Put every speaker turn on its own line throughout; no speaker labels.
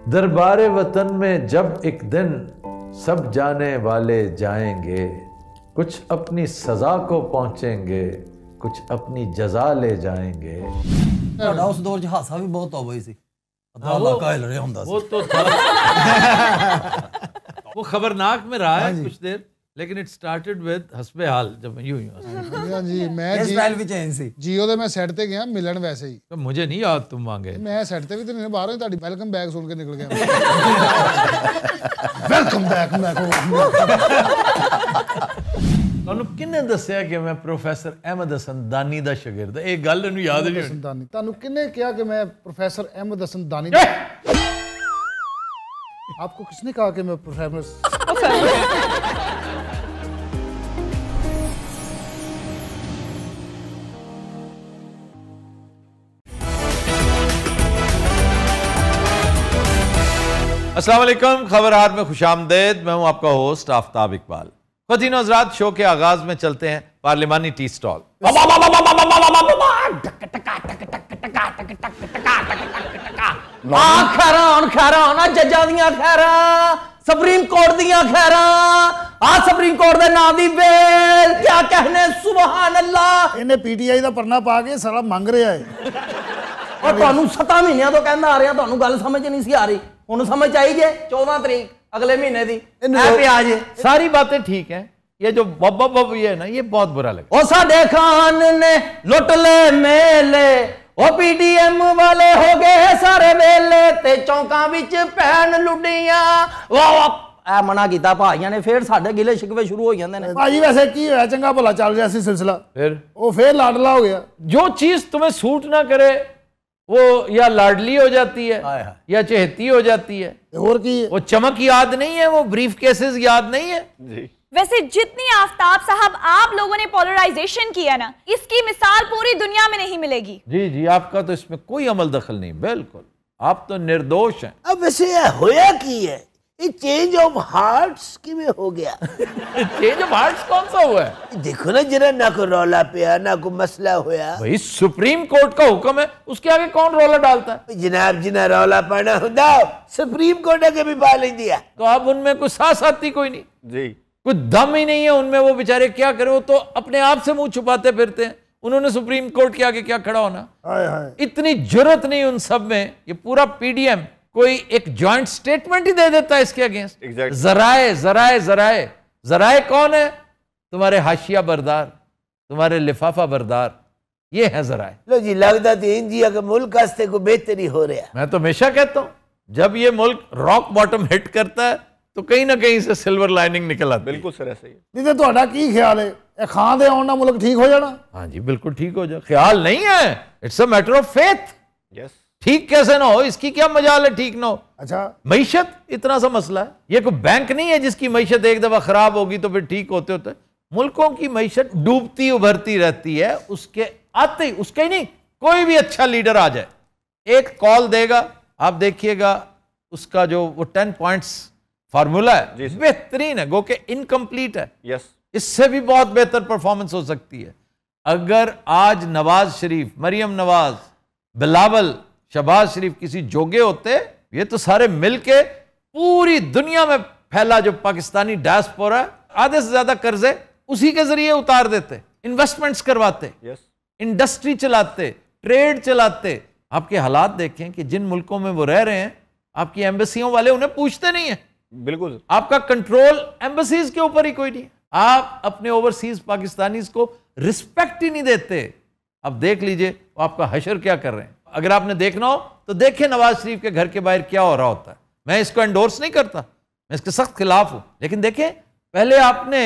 दरबारे वतन में जब एक दिन सब जाने वाले जाएंगे, कुछ अपनी सजा को पहुंचेंगे, कुछ अपनी जजा ले जाएंगे।
उस दौर च हासा भी बहुत हो गई सी।
वो तो था वो खबरनाक में रहा है कुछ देर, लेकिन इट स्टार्टेड विद हस्बे हाल। जब यूं
जी मैं
स्टाइल भी चेंज सी
जियो दे मैं सेट ते गया मिलन वैसे ही।
तो मुझे नहीं याद तुम मांगे,
मैं सेट ते भी तो नहीं बाहरों ही वेलकम बैक सुन के निकल गया। वेलकम बैक मैं
ਤੁਹਾਨੂੰ ਕਿੰਨੇ ਦੱਸਿਆ ਕਿ ਮੈਂ ਪ੍ਰੋਫੈਸਰ ਅਹਿਮਦ ਹਸਨ ਦਾਨੀ ਦਾ ਸ਼ਾਗਿਰਦ? ਇਹ ਗੱਲ ਇਹਨੂੰ ਯਾਦ ਨਹੀਂ ਹੋਣੀ।
ਦਾਨੀ ਤੁਹਾਨੂੰ ਕਿੰਨੇ ਕਿਹਾ ਕਿ मैं प्रोफेसर अहमद हसन दानी? आपको किसने कहा कि मैं प्रोफेसर?
अस्सलाम वालेकुम, खबरहार में खुशामदेद। मैं हूं आपका होस्ट आफ्ताब इकबाल। ख़वातीन और हज़रात, शो के आगाज में चलते हैं पार्लिमानी टी स्टॉल।
जजा दियां खैरां, सुप्रीम कोर्ट दियां खैरां, सुप्रीम कोर्ट दे नाम दी बेल, क्या कहने सुभान अल्लाह।
इन्हें पीटीआई दा परना पा के सारा मंग रहा है।
और तुहानू 7 महीनों तो कहंदा आ रहा, तुहानू गल समझ नहीं सी आ रही, हुण समझ आई जे 14 तरीक अगले महीने दी प्याज।
सारी बातें ठीक हैं, ये जो बब्बा बब ये है ना, ये बहुत बुरा लगा।
ओ साडे खान ने लुट ले मेले, ओ पीडीएम वाले हो गए सारे वेले, ते चौंकां विच पैन लुडियां। वाह वाह, मना कीता भाइयां ने, फिर साडे गिले शिकवे शुरू हो जांदे ने।
भाजी वैसे की होया, चंगा भला चल रहा सी सिलसिला,
फिर
वो फिर लाडला हो गया।
जो चीज तुम्हें सूट ना करे वो या लाडली हो जाती है या चहेती हो जाती है।
और की
वो चमक याद नहीं है, वो ब्रीफ केसेस याद नहीं है जी।
वैसे जितनी आफ्ताब साहब आप लोगों ने पोलराइजेशन किया ना, इसकी मिसाल पूरी दुनिया में नहीं मिलेगी।
जी जी, आपका तो इसमें कोई अमल दखल नहीं, बिल्कुल आप तो निर्दोष हैं।
अब वैसे होया की है, ये चेंज ऑफ हार्ट्स किमें हो गया?
चेंज ऑफ हार्ट्स कौन सा हुआ है?
देखो ना जरा, ना को रौला पिया, ना को मसला होया।
भाई सुप्रीम कोर्ट का हुक्म है, उसके आगे कौन रौला डालता है?
जनाब जिना रौला पाना होता सुप्रीम कोर्ट के भी पा नहीं दिया,
तो अब उनमें कोई साथ साथी कोई नहीं
जी,
कुछ दम ही नहीं है उनमें। वो बेचारे क्या करें, वो तो अपने आप से मुंह छुपाते फिरते हैं। उन्होंने सुप्रीम कोर्ट के आगे क्या खड़ा होना? इतनी जरूरत नहीं उन सब में। ये पूरा पीडीएम कोई एक जॉइंट स्टेटमेंट ही दे देता है इसके अगेंस्ट। जराए जराए जराए जराए कौन है? तुम्हारे हाशिया बरदार, तुम्हारे लिफाफा बरदार, ये है जराए।
लो जी, लगता तो इंजिया के मुल्क वास्ते को बेहतरी हो रहा है।
मैं तो हमेशा कहता हूं, जब ये मुल्क रॉक बॉटम हिट करता है तो कहीं ना कहीं से सिल्वर लाइनिंग निकल आती है।
बिल्कुल सर, ऐसा ही
नहीं तो ਤੁਹਾਡਾ ਕੀ ख्याल है, खां दे आउण नाल मुल्क ठीक हो जाना?
हाँ जी, बिल्कुल ठीक हो जाए। ख्याल नहीं है, it's a matter of faith.
Yes,
ठीक कैसे ना हो, इसकी क्या मजाल है ठीक ना हो।
अच्छा,
मईशत इतना सा मसला है, ये कोई बैंक नहीं है जिसकी मईशत एक दफा खराब होगी तो फिर ठीक होते होते। मुल्कों की मईशत डूबती उभरती रहती है, उसके आते ही, उसके ही नहीं, कोई भी अच्छा लीडर आ जाए, एक कॉल देगा, आप देखिएगा उसका जो वो 10 पॉइंट्स फार्मूला है, बेहतरीन है, गो के इनकम्प्लीट है।
यस,
इससे भी बहुत बेहतर परफॉर्मेंस हो सकती है। अगर आज नवाज शरीफ, मरियम नवाज, बिलावल, शहबाज शरीफ किसी जोगे होते, ये तो सारे मिलके पूरी दुनिया में फैला जो पाकिस्तानी डायस्पोरा है, आधे से ज्यादा कर्जे उसी के जरिए उतार देते, इन्वेस्टमेंट्स करवाते, इंडस्ट्री चलाते, ट्रेड चलाते। आपके हालात देखें कि जिन मुल्कों में वो रह रहे हैं, आपकी एम्बेसियों वाले उन्हें पूछते नहीं है।
बिल्कुल,
आपका कंट्रोल एम्बेसीज के ऊपर ही कोई नहीं है। आप अपने ओवरसीज पाकिस्तानीज को रिस्पेक्ट ही नहीं देते। अब देख लीजिए वो आपका हशर क्या कर रहे हैं। अगर आपने देखना हो तो देखें नवाज शरीफ के घर के बाहर क्या हो रहा होता है। मैं इसको एंडोर्स नहीं करता, मैं इसके सख्त खिलाफ हूं, लेकिन देखें पहले आपने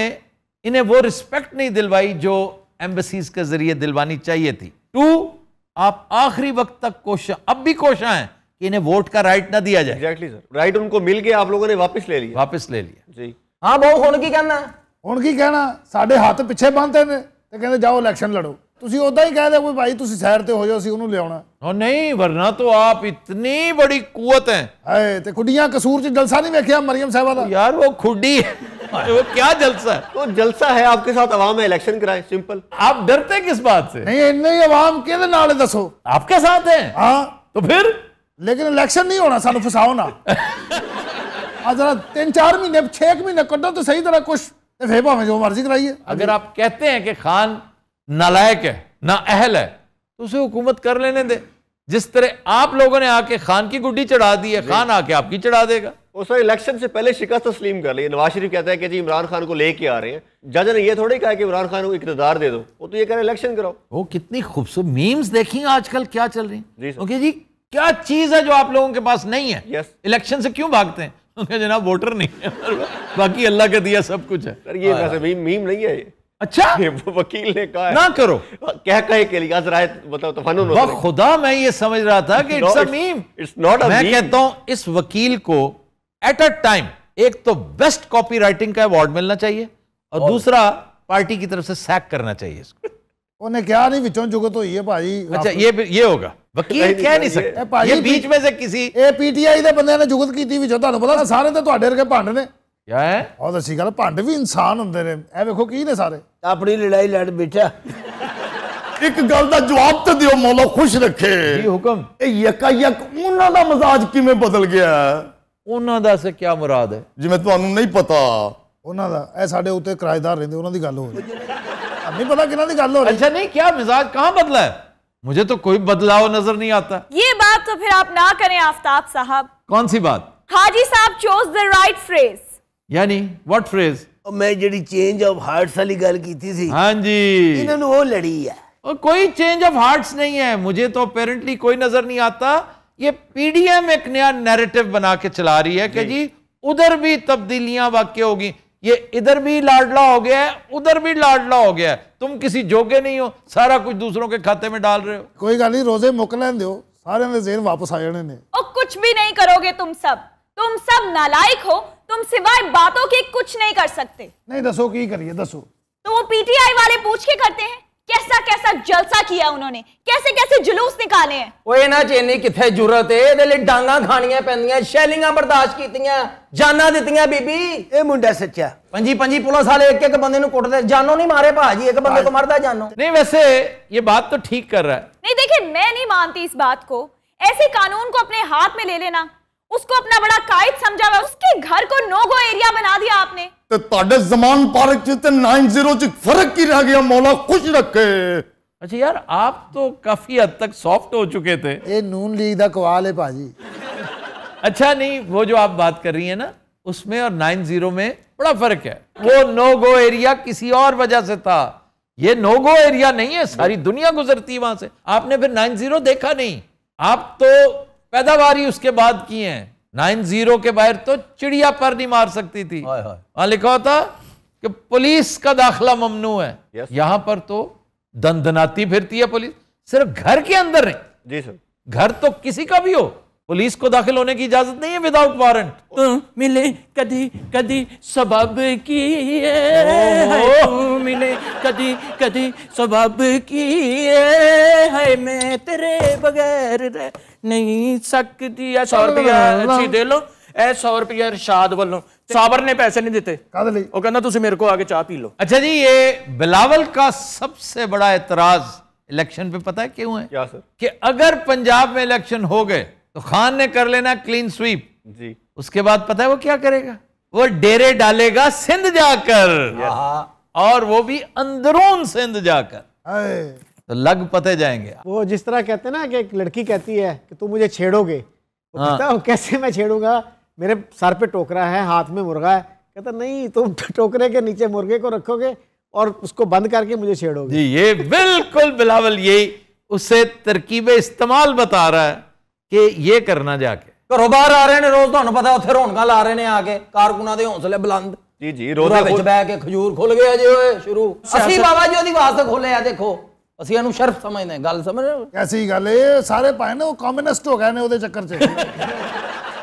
इन्हें वो रिस्पेक्ट नहीं दिलवाई जो एम्बेसीज के जरिए दिलवानी चाहिए थी। 2, आप आखिरी वक्त तक कोशिश, अब भी कोशिश है कि इन्हें वोट का राइट ना दिया जाए।
एग्जैक्टली सर, राइट उनको मिल गया, आप लोगों ने वापस ले लिया।
वापस ले लिया
जी।
हाँ बहु हुण की कहना है?
ਹੁਣ ਕੀ ਕਹਿਣਾ, ਸਾਡੇ ਹੱਥ ਪਿੱਛੇ ਬੰਨ੍ਹਦੇ ਨੇ ਤੇ ਕਹਿੰਦੇ ਜਾਓ ਇਲੈਕਸ਼ਨ ਲੜੋ। ਤੁਸੀਂ ਉਦਾਂ ਹੀ ਕਹਿ ਦਿਓ ਕੋਈ ਭਾਈ ਤੁਸੀਂ ਸਾਈਡ ਤੇ ਹੋ ਜਾਓ, ਅਸੀਂ ਉਹਨੂੰ ਲਿਆਉਣਾ।
और नहीं, वरना तो आप इतनी बड़ी कुव्वत हैं।
ਹਾਏ ਤੇ ਕੁੜੀਆਂ ਕਸੂਰ 'ਚ ਜਲਸਾ ਨਹੀਂ ਵੇਖਿਆ ਮਰੀਮ ਸਾਹਿਬਾ ਦਾ?
यार वो खुडी है, वो क्या जलसा है?
तो जलसा है आपके साथ, अवाम में इलेक्शन कराए, सिंपल।
आप डरते किस बात से?
नहीं इन्ने ही आवाम किहदे नाल है दसो?
आपके साथ हैं।
हाँ
तो फिर
लेकिन इलेक्शन नहीं होना, सानू फसाओ ना। आज जरा 3-4 महीने 6 महीने कटो तो सही तरह कुछ, फिर भावें जो मर्जी कराइए।
अगर आप कहते हैं कि खान नालायक है, ना अहल है, तो उसे हुकूमत कर लेने दे। जिस तरह आप लोगों ने आके खान की गुड्डी चढ़ा दी है, खान आके आपकी चढ़ा देगा।
वो सर इलेक्शन से पहले शिकस्त तस्लीम कर ली। नवाज शरीफ कहता है कि जी इमरान खान को लेके आ रहे हैं, जज ने ये थोड़ी कहा कि इमरान खान को इक़्तिदार दे दो, वो तो ये कह रहे इलेक्शन कराओ।
वो कितनी खूबसूरत मीम्स देखी आजकल क्या चल रही
जी
है।
सर।
ओके जी, क्या चीज है जो आप लोगों के पास नहीं है?
यस।
इलेक्शन से क्यों भागते हैं? ओके जनाब, वोटर नहीं है, बाकी अल्लाह का दिया सब कुछ है।
सर ये वैसे मीम नहीं है ये।
अच्छा,
ये वकील ने कहा है।
ना करो
कह कहे के लिए मतलब तफन्नुन हो रहा है।
खुदा मैं ये समझ रहा था कि it's a meme.
It's not a
मैं
मीम।
कहता हूं इस वकील को एट अ टाइम एक तो बेस्ट कॉपी राइटिंग का अवार्ड मिलना चाहिए और दूसरा पार्टी की तरफ से सैक करना चाहिए इसको।
उन्हें क्या नहीं विचों जुगत हुई है भाजी।
अच्छा ये होगा, वकील कह नहीं सकता, ये बीच में से किसी
पीटीआई के बंदे ने जुगत की विचों, ਤੁਹਾਨੂੰ ਪਤਾ ਸਾਰੇ ਤੇ ਤੁਹਾਡੇ ਵਰਗੇ ਭੰਡ ਨੇ।
क्या है?
ਉਹ ਦੱਸੀ ਗੱਲ, ਭੰਡ ਵੀ ਇਨਸਾਨ ਹੁੰਦੇ ਨੇ। ਇਹ ਵੇਖੋ ਕੀ ਨੇ ਸਾਰੇ।
अपनी लड़ाई लड़ बेटा।
एक गल का जवाब तो दियो, मौला खुश रखे।
जी हुक्म।
यकायक उन्हां दा मजाज किवें बदल गया?
ਉਹਨਾਂ ਦਾ से क्या मुराद है?
जिवें तुहानू नहीं पता।
ਉਹਨਾਂ ਦਾ ਇਹ ਸਾਡੇ ਉੱਤੇ ਕਿਰਾਏਦਾਰ ਰਹਿੰਦੇ, ਉਹਨਾਂ ਦੀ ਗੱਲ ਹੋ ਰਹੀ। नहीं पता किना दी गल हो रही।
अच्छा नहीं, क्या मिजाज कहां बदला है? मुझे तो कोई बदलाव नजर नहीं आता।
ये बात तो फिर आप ना करें आफ्ताब साहब।
कौन सी बात?
हाजी साहब चोज द राइट फ्रेज।
यानी व्हाट फ्रेज?
मैं जी चेंज ऑफ हार्ट्स वाली गल की थी।
हाँ जी,
इन्होंने वो लड़ी है।
और कोई चेंज ऑफ हार्ट्स नहीं है, मुझे तो अपेरेंटली कोई नजर नहीं आता। ये पीडीएम एक नया नैरेटिव बना के चला रही है कि जी उधर भी तब्दीलियां वाकई होगी, ये इधर भी लाडला हो गया है, उधर भी लाडला हो गया है, तुम किसी जोगे नहीं हो, सारा कुछ दूसरों के खाते में डाल रहे हो।
कोई गल नहीं, रोजे मुक लैन दो, सारे दे ज़हन वापस आ जाने ने।
और कुछ भी नहीं करोगे तुम सब नालायक हो, तुम सिवाय बातों के कुछ नहीं कर सकते।
नहीं दसो की करिए, दसो।
तो वो पीटीआई वाले पूछ के करते हैं, कैसा कैसा जलसा किया उन्होंने, कैसे कैसे जुलूस निकाले हैं।
ਉਹ ਇਹਨਾਂ ਚ ਇੰਨੀ ਕਿੱਥੇ ਜੁਰਤ ਏ, ਇਹਦੇ ਲਈ ਡਾਂਗਾ ਖਾਣੀਆਂ ਪੈਂਦੀਆਂ, ਸ਼ੈਲਿੰਗਾਂ ਬਰਦਾਸ਼ਤ ਕੀਤੀਆਂ, ਜਾਨਾਂ ਦਿੱਤੀਆਂ ਬੀਬੀ।
ये मुंडा सच्चा।
ਪੰਜੀ ਪੁਲਿਸ ਵਾਲੇ ਇੱਕ ਇੱਕ ਬੰਦੇ ਨੂੰ ਕੁੱਟਦੇ, ਜਾਨੋਂ ਨਹੀਂ ਮਾਰੇ ਭਾਜੀ, ਇੱਕ ਬੰਦੇ को मरदा जानो।
नहीं वैसे ये बात तो ठीक कर रहा है।
नहीं देखिए, मैं नहीं मानती इस बात को। ऐसे कानून को अपने हाथ में ले लेना, उसको अपना बड़ा कायद समझा हुआ, उसके घर को नो गो एरिया बना दिया आपने।
ते तुहाडे ज़मान पार्क च ते 90 च फर्क ही रह गया, मौला खुश रखे।
अच्छा यार, आप तो काफी हद तक सॉफ्ट हो चुके थे।
ये नून लीग दा कवाल है भाजी।
अच्छा नहीं, वो जो आप बात कर रही है ना, उसमें और 90 में बड़ा फर्क है। वो नो गो एरिया किसी और वजह से था, ये नो गो एरिया नहीं है, सारी दुनिया गुजरती है वहां से। आपने फिर 90 देखा नहीं, आप तो पैदावार ही उसके बाद की है। 90 के बाहर तो चिड़िया पर नहीं मार सकती थी, वहां लिखा होता कि पुलिस का दाखिला ममनू है। यहां पर तो दंदनाती फिरती है पुलिस, सिर्फ घर के अंदर नहीं।
जी सर।
घर तो किसी का भी हो, पुलिस को दाखिल होने की इजाजत नहीं है विदाउट वारंट।
मिले कदी कदी सबब की मिले कदी कदी सबब की है, मैं तेरे बगैर रह नहीं सकती। 100 रुपया अच्छी दे लो, 100 रुपया इरशाद वालों। साबर ने पैसे नहीं देते, वो कहना तुसी मेरे को आगे चाह पी लो।
अच्छा जी, ये बिलावल का सबसे बड़ा एतराज इलेक्शन पे पता है क्यों है?
क्या सर?
कि अगर पंजाब में इलेक्शन हो गए तो खान ने कर लेना क्लीन स्वीप
जी।
उसके बाद पता है वो क्या करेगा? वो डेरे डालेगा सिंध जाकर, और वो भी अंदरून सिंध जाकर, तो लग पते जाएंगे।
वो जिस तरह कहते हैं ना कि एक लड़की कहती है कि तुम मुझे छेड़ोगे, वो कहता है कैसे मैं छेड़ूंगा, मेरे सर पे टोकरा है, हाथ में मुर्गा है। कहता नहीं, तुम टोकरे के नीचे मुर्गे को रखोगे और उसको बंद करके मुझे छेड़ोगे।
जी, ये बिल्कुल बिलावल यही उससे तरकीब इस्तेमाल बता रहा है कि ये करना जाके।
ਘਰੋਂ ਬਾਹਰ ਆ ਰਹੇ ਨੇ ਰੋਜ਼, ਤੁਹਾਨੂੰ ਪਤਾ ਉੱਥੇ ਰੌਣਕਾਂ ਲਾ ਰਹੇ ਨੇ ਆ ਕੇ, ਕਾਰਕੁਨਾਂ ਦੇ ਹੌਸਲੇ ਬੁਲੰਦ।
जी जी।
ਰੋਜ਼ਾ ਵਿੱਚ ਬਹਿ ਕੇ ਖਜੂਰ ਖੁੱਲ ਗਿਆ ਜੇ ਓਏ ਸ਼ੁਰੂ। ਅਸੀਂ ਬਾਬਾ ਜੀ ਉਹਦੀ ਵਾਸਤੇ ਖੋਲੇ ਆ, ਦੇਖੋ ਅਸੀਂ ਇਹਨੂੰ ਸ਼ਰਫ ਸਮਝਦੇ, ਗੱਲ ਸਮਝ ਰਹੇ ਹੋ?
ਐਸੀ ਗੱਲ ਇਹ ਸਾਰੇ ਪਾਏ ਨੇ, ਉਹ ਕਮਿਊਨਿਸਟ ਹੋ ਗਏ ਨੇ ਉਹਦੇ ਚੱਕਰ 'ਚ।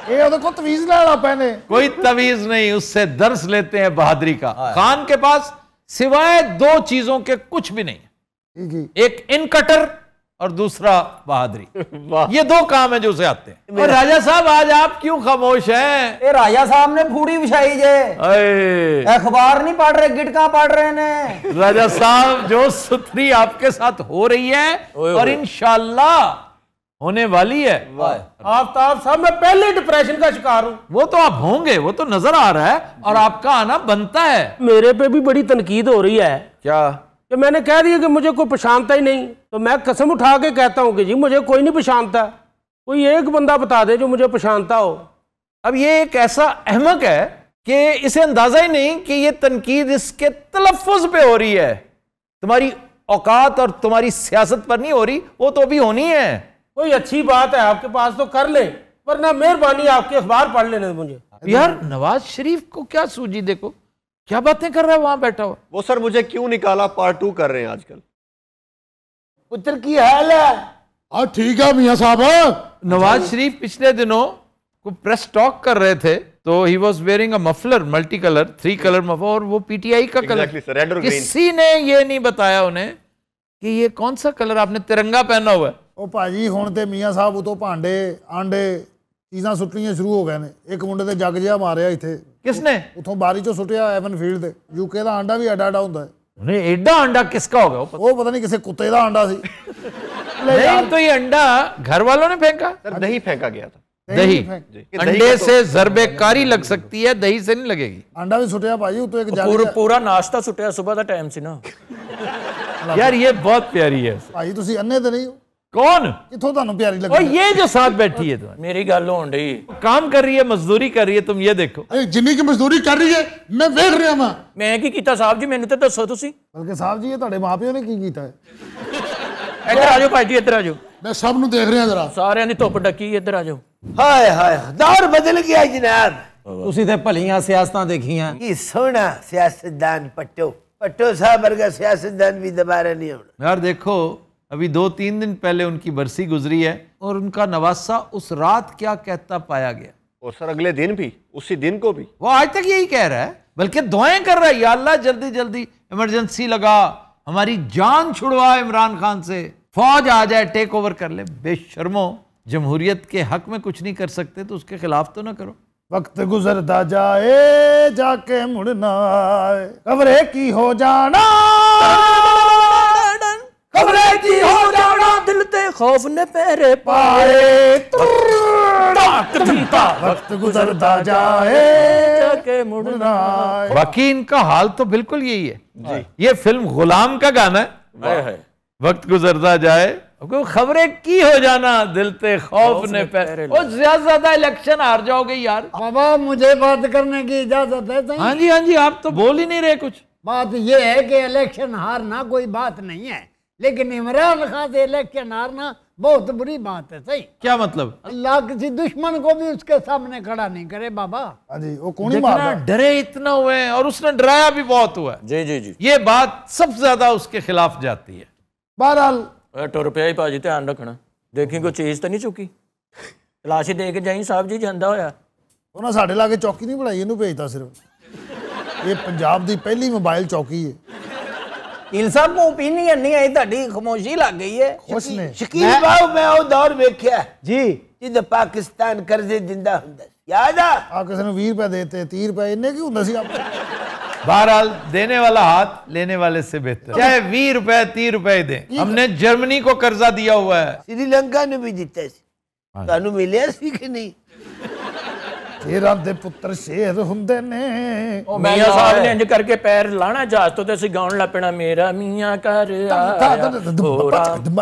ਇਹ ਉਹਦੇ ਕੋਲ ਤਵੀਜ਼ ਲੈਣਾ ਪਏ ਨੇ।
कोई तवीज नहीं, उससे दर्स लेते हैं बहादुरी का। खान के पास सिवाय 2 चीजों के कुछ भी नहीं, एक इन कटर और दूसरा बहादुरी। ये 2 काम है जो उसे आते हैं। और राजा साहब आज आप क्यों खामोश हैं?
ਇਹ ਰਾਜਾ ਸਾਹਿਬ ਨੇ ਫੂੜੀ ਵਿਛਾਈ ਜੇ, अखबार नहीं पढ़ रहे, गिटका पढ़ रहे ने।
राजा साहब, जो सुथरी आपके साथ हो रही है और इंशाल्लाह होने वाली है।
आफ्ताब साहब मैं पहले डिप्रेशन का शिकार हूँ।
वो तो आप होंगे, वो तो नजर आ रहा है, और आपका आना बनता है।
मेरे पे भी बड़ी तनकीद हो रही है
क्या?
कि मैंने कह दिया कि मुझे कोई पहचानता ही नहीं, तो मैं कसम उठा के कहता हूँ कि जी मुझे कोई नहीं पहचानता, कोई एक बंदा बता दे जो मुझे पहचानता हो।
अब ये एक ऐसा अहमक है कि इसे अंदाजा ही नहीं कि ये तनकीद इसके तलफ़ुज़ पे हो रही है, तुम्हारी औकात और तुम्हारी सियासत पर नहीं हो रही, वो तो अभी होनी है।
कोई अच्छी बात है आपके पास तो कर ले, वरना मेहरबानी आपके अखबार पढ़ लेने मुझे।
यार नवाज शरीफ को क्या सूझी, देखो क्या बातें कर रहा है वहां बैठा हुआ।
वो सर मुझे क्यों निकाला पार्ट 2 कर रहे हैं आजकल।
पुत्र की हाल है?
हाँ ठीक है मियाँ साहब।
नवाज शरीफ पिछले दिनों को प्रेस टॉक कर रहे थे, तो he was wearing a muffler, multi colour 3 colour muffler, और वो पीटीआई का
Exactly, sir, red और
कलर।
green।
किसी ने ये नहीं बताया उन्हें कि ये कौन सा कलर, आपने तिरंगा पहना हुआ है।
ਉਹ ਭਾਜੀ ਹੁਣ ਤੇ ਮੀਆਂ ਸਾਹਿਬ ਉਤੋਂ ਭਾਂਡੇ ਆਂਡੇ ਚੀਜ਼ਾਂ ਸੁੱਟਣੀਆਂ ਸ਼ੁਰੂ ਹੋ ਗਏ ਨੇ। ਇੱਕ ਮੁੰਡੇ ਤੇ ਜੱਗ ਜਿਹਾ ਮਾਰਿਆ ਇੱਥੇ,
किसने?
ਉਥੋਂ ਬਾਰੀ ਚੋਂ ਸੁੱਟਿਆ ਐਵਨ ਫੀਲਡ ਤੇ। ਯੂਕੇ ਦਾ ਆਂਡਾ ਵੀ ਐਡਾ ਐਡਾ ਹੁੰਦਾ ਹੈ।
उन्हें एडा अंडा किसका होगा?
ਉਹ ਪਤਾ ਨਹੀਂ ਕਿਸੇ ਕੁੱਤੇ ਦਾ ਆਂਡਾ ਸੀ।
नहीं तो ये अंडा घर वालों ने फेंका।
सर दही फेंका गया था।
दही,
जी।
अंडे से ज़रबेकारी लग सकती है, दही से नहीं लगेगी।
ਆਂਡਾ ਵੀ ਸੁੱਟਿਆ ਭਾਜੀ ਉਤੋਂ ਇੱਕ ਜੱਗ ਜਿਹਾ।
पूरा नाश्ता सुटिया सुबह का टाइम सी ना।
यार ये बहुत प्यारी है।
ਭਾਜੀ ਤੁਸੀਂ ਅੰਨੇ ਤੇ ਨਹੀਂ ਹੋ?
कौन?
ਕਿੱਥੋਂ ਤੁਹਾਨੂੰ ਪਿਆਰੀ
और
ਲੱਗੀ?
ये जो साथ बैठी है तुम्हारी,
मेरी गल होन रही,
काम कर रही है, मजदूरी कर रही है, तुम ये देखो।
ਜਿੰਨੀ ਕੀ ਮਜ਼ਦੂਰੀ ਕਰ ਰਹੀ ਹੈ ਮੈਂ ਵੇਖ ਰਿਹਾ ਵਾਂ।
मैं की कीता साहब जी, मैनू तो दसो तुसी।
ਬਲਕਿ ਸਾਹਿਬ ਜੀ ਇਹ ਤੁਹਾਡੇ ਮਾਪਿਓ ਨੇ ਕੀ ਕੀਤਾ ਹੈ?
इधर आ जाओ भाई जी, इधर आ जाओ।
ਮੈਂ ਸਭ ਨੂੰ ਦੇਖ ਰਿਹਾ ਜਰਾ।
सारे दी धुप डकी, इधर आ जाओ।
हाय हाय दौर बदल गया जनाब।
ਤੁਸੀਂ ਤੇ ਭਲੀਆਂ ਸਿਆਸਤਾਂ ਦੇਖੀਆਂ।
ये सोना सियासतदान पट्टो पट्टो साहब वर्गा सियासतदान भी दोबारा नहीं होना।
यार देखो, अभी 2-3 दिन पहले उनकी बरसी गुजरी है, और उनका नवासा उस रात क्या कहता पाया गया।
और सर अगले दिन भी, उसी दिन को भी
वो आज तक यही कह रहा है, बल्कि दुआएं कर रहा है, या अल्लाह जल्दी जल्दी इमरजेंसी लगा, हमारी जान छुड़वा इमरान खान से, फौज आ जाए, टेक ओवर कर ले। बेशर्मो, जमहूरियत के हक में कुछ नहीं कर सकते तो उसके खिलाफ तो ना करो।
वक्त गुजरता जाए जाके मुड़ना आए, खबरे की हो जाना,
खबरे की हो जाना, दिल ते खौफ ने पैरे
पाए। वक्त गुजरता जाए
जाके
मुड़ना आए।
बाकी इनका हाल तो बिल्कुल यही है। ये फिल्म गुलाम का गाना है, वक्त गुजरता जाए, खबरें की हो जाना, दिल ते खौफ ने पैर, और ज्यादा इलेक्शन हार जाओगे यार।
बाबा मुझे बात करने की इजाजत है?
हाँ जी हाँ जी, आप तो बोल ही नहीं रहे कुछ।
बात ये है कि इलेक्शन हारना कोई बात नहीं है, लेकिन इमरान खान से इलेक्शन हारना बहुत बुरी बात है। सही
क्या मतलब?
अल्लाह किसी दुश्मन को भी उसके सामने खड़ा नहीं करे बाबा।
हाँ जी, वो कौन ही मार रहा है?
डरे इतना हुए हैं, और उसने डराया भी बहुत हुआ है।
जी जी जी,
ये बात सबसे ज्यादा उसके खिलाफ जाती है।
बहरहाल
टुर पिया ही भाजी, ध्यान रखना, देखी कोई चीज तो नहीं चुकी, तलाशी दे के जाई साहब जी, ਜਾਂਦਾ ਹੋਇਆ।
ਉਹਨਾਂ ਸਾਡੇ ਲਾਗੇ ਚੌਕੀ ਨਹੀਂ ਬਣਾਈ, ਇਹਨੂੰ ਭੇਜਤਾ ਸਿਰਫ। ਇਹ ਪੰਜਾਬ ਦੀ ਪਹਿਲੀ ਮੋਬਾਈਲ ਚੌਕੀ ਹੈ।
ਢੀਲ ਸਾਹਿਬ ਨੂੰ ਓਪੀਨੀਅਨ ਨਹੀਂ ਆਈ, ਤੁਹਾਡੀ ਖਾਮੋਸ਼ੀ ਲੱਗ ਗਈ ਹੈ।
ਖੁਸ਼ ਨੇ।
शकील बाबू मैं वो दौर वेख्या
जी
जिद पाकिस्तान कर्जे दिंदा हुंदा सी। याद आ
ਆ ਕਿਸੇ ਨੂੰ 20 ਰੁਪਏ ਦੇਤੇ, 30 ਰੁਪਏ, ਇੰਨੇ ਕੀ ਹੁੰਦਾ ਸੀ ਆਪਣੇ?
बहरहाल देने वाला हाथ लेने वाले से बेहतर, चाहे 20 रुपए 30 रुपए दें। हमने जर्मनी को कर्जा दिया हुआ है,
श्रीलंका ने भी दिता सी, ਤੁਹਾਨੂੰ ਮਿਲਿਆ ਸੀ ਕਿ ਨਹੀਂ?
ਸ਼ੇਰਾਂ ਦੇ ਪੁੱਤਰ ਸ਼ੇਰ ਹੁੰਦੇ ਨੇ।
ਮੀਆਂ ਸਾਹਿਬ ਨੇ ਇੰਜ ਕਰਕੇ ਪੈਰ ਲਾਣਾ ਜਹਾਜ਼ ਤੋਂ, ਤੇ ਅਸੀਂ ਗਾਉਣ ਲੱਗ ਪੈਣਾ, ਮੇਰਾ ਮੀਆਂ ਘਰ ਆਇਆ,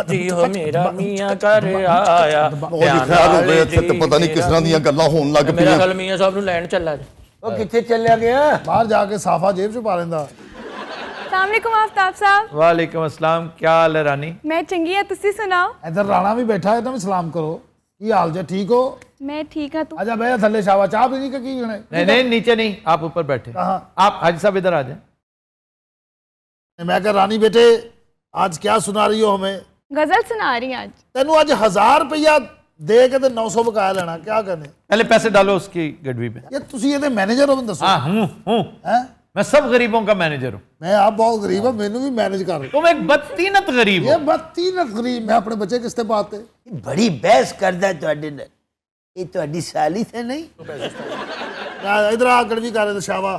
ਜੀ ਹੋ ਮੇਰਾ ਮੀਆਂ ਘਰ ਆਇਆ।
ਉਹ ਖਿਆਲ ਹੋ ਗਏ ਇੱਥੇ ਤੇ ਪਤਾ ਨਹੀਂ ਕਿਸ ਤਰ੍ਹਾਂ ਦੀਆਂ ਗੱਲਾਂ ਹੋਣ ਲੱਗ
ਮੇਰਾ
ਪਈਆਂ।
ਗੱਲ ਮੀਆਂ ਸਾਹਿਬ ਨੂੰ ਲੈਣ ਚੱਲਾ ਜੀ।
ਉਹ ਕਿੱਥੇ ਚੱਲਿਆ ਗਿਆ?
ਬਾਹਰ ਜਾ ਕੇ ਸਾਫਾ ਜੇਬ ਚ ਪਾ ਲੈਂਦਾ।
अस्सलाम वालेकुम आफ्ताब साहब।
वालेकुम अस्सलाम, क्या हाल है रानी?
मैं चंगी है, तुसी सुनाओ।
ਇੱਧਰ ਰਾਣਾ ਵੀ ਬੈਠਾ ਹੈ, ਤਾਂ ਵੀ ਸਲਾਮ ਕਰੋ। ਕੀ ਹਾਲ ਜੇ, ਠੀਕ ਹੋ?
मैं ठीक हाँ, तू?
आजा भैया थल्ले शावा, चाह पीनी का की है?
नहीं नहीं, नीचे नहीं, आप ऊपर बैठे।
कहाँ?
आप हाजी साहब इधर आ जाए।
मैं कह रानी बेटे आज क्या सुना रही हो हमें?
गजल सुना रही आज।
तेनू आज 1000 रुपया दे के ते 900 बकाया लेना, क्या करने?
पहले पैसे डालो उसकी गडवी में।
ये तुसी ये मैनेजर हो, दसो।
हाँ हूँ,
हैं?
मैं सब गरीबों का मैनेजर हूँ।
मैं आप बहुत गरीब हूँ, मैनू भी मैनेज कर रहे।
तुम एक बदतीनत गरीब हो।
ये बदतीनत गरीब, मैं अपने बच्चे किसते पाते?
बड़ी बहस करदा ਤੁਹਾਡੇ ਨਾਲ। ਇਹ ਤੁਹਾਡੀ ਸਾਲੀ ਤੇ नहीं?
इधर आ गड़वी कर रहे शावा,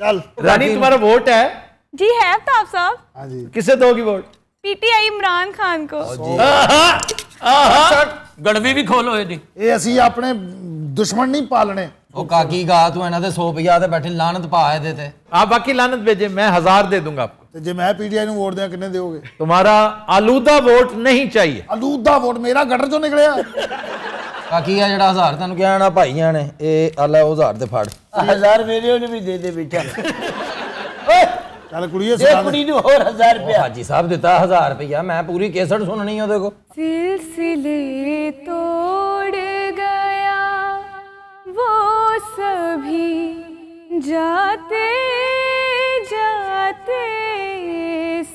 चल।
रानी तुम्हारा वोट है?
जी है आफ्ताब साहब।
हाँ जी।
किसे दोगी वोट?
पीटीआई इमरान खान को।
गड़वी भी खोलो ਇਹਦੀ
ਇਹ ਅਸੀਂ ਆਪਣੇ ਦੁਸ਼ਮਣ ਨਹੀਂ ਪਾਲਣੇ
ਉਹ ਕਾਕੀ ਗਾ ਤੂੰ ਇਹਨਾਂ ਦੇ 150 ਤੇ ਬੈਠੇ ਲਾਨਤ ਪਾ ਇਹਦੇ ਤੇ
आप बाकी लानत भेजे, मैं 1000 दे दूंगा आपको।
ਤੇ ਜੇ ਮੈਂ ਪੀਟੀਆਈ ਨੂੰ ਵੋਟ ਦਿਆਂ ਕਿੰਨੇ ਦਿਓਗੇ
तुम्हारा आलूदा वोट नहीं चाहिए।
ਆਲੂਦਾ ਵੋਟ ਮੇਰਾ ਗਟਰ ਚੋਂ ਨਿਕਲਿਆ
ਕਾਕੀ ਆ ਜਿਹੜਾ 1000 ਤੈਨੂੰ ਕਿਹਾ ਨਾ ਭਾਈਆਂ ਨੇ ਇਹ ਆ ਲੈ ਉਹ 1000 ਤੇ ਫੜ
1000 मेरे ने भी दे दे बेटा ओए
ਚੱਲ ਕੁੜੀਏ
दे कुड़ी ਨੂੰ ਹੋਰ 1000 रुपया
ਹਾਜੀ ਸਾਹਿਬ ਦਿੱਤਾ 1000 ਰੁਪਇਆ ਮੈਂ ਪੂਰੀ ਕੇਸਟ ਸੁਣਨੀ ਉਹਦੇ ਕੋ
सिलसिले तोड़ गया वो सभी जाते जाते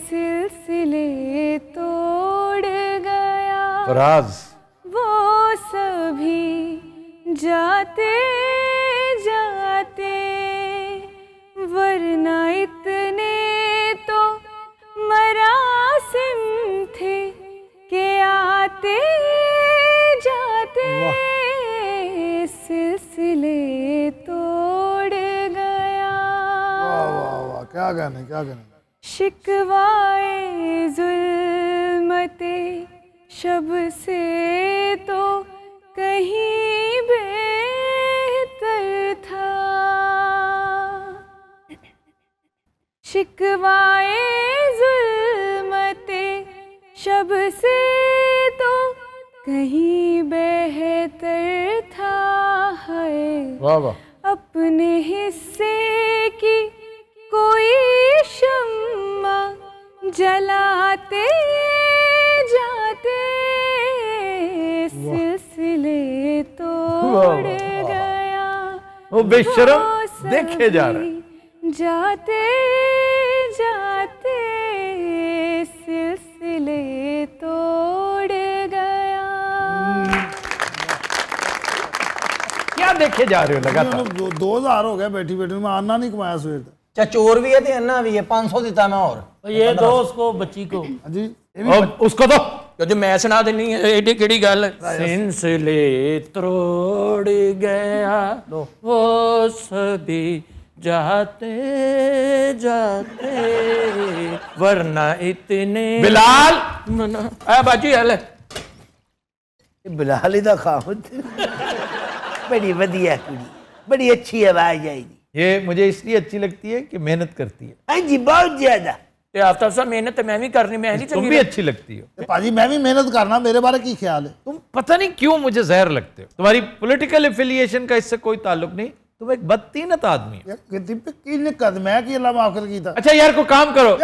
सिलसिले तोड़ गया
फराज
वो सभी जाते जाते वरना इतने तो मरासिम थे के आते जाते सिलसिले तोड़ गया।
वाह वाह वाह क्या गाने
शिकवाए जुल्मते शब से तो कहीं बेहतर था। शिकवाए जुल्मते शब से तो कहीं बेहतर था है।
वाह वाह।
अपने हिस्से की कोई शम्मा जलाते जाते सिलसिले तोड़ गया।
वो बेशरम
वो
देखे जा रहा है।
जाते जाते सिलसिले तोड़ गया।
क्या देखे जा रहे हो लगातार?
2000 हो गया बैठी बैठी मैं आना नहीं कमाया सवेर तक
चाहे चोर भी है तो अन्ना भी है 500 देता मैं और
ये दो उसको बच्ची को
जी
और उसको दो
जो मैं सुना देनी है एडी केड़ी गल सिलसिले तोड़ गया वो सभी जाते जाते वरना इतने
बिलाल
आ बाजी हल
बिलाल दा खामद बड़ी वधिया कुड़ी बड़ी अच्छी आवाज आई।
ये मुझे इसलिए अच्छी लगती है कि मेहनत करती है।
हाँ जी बहुत ज्यादा।
ते आफ्ताब साहब मेहनत मैं भी करनी मैं नहीं
तुम भी अच्छी लगती हो।
भाजी मैं भी मेहनत करना मेरे बारे की ख्याल है
तुम पता नहीं क्यों मुझे जहर लगते हो। तुम्हारी पॉलिटिकल एफिलिएशन का इससे कोई ताल्लुक नहीं। तुम एक बदतीनत आदमी हो।
मैं कि अल्लाह माफ कर कीता
अच्छा यार को काम करो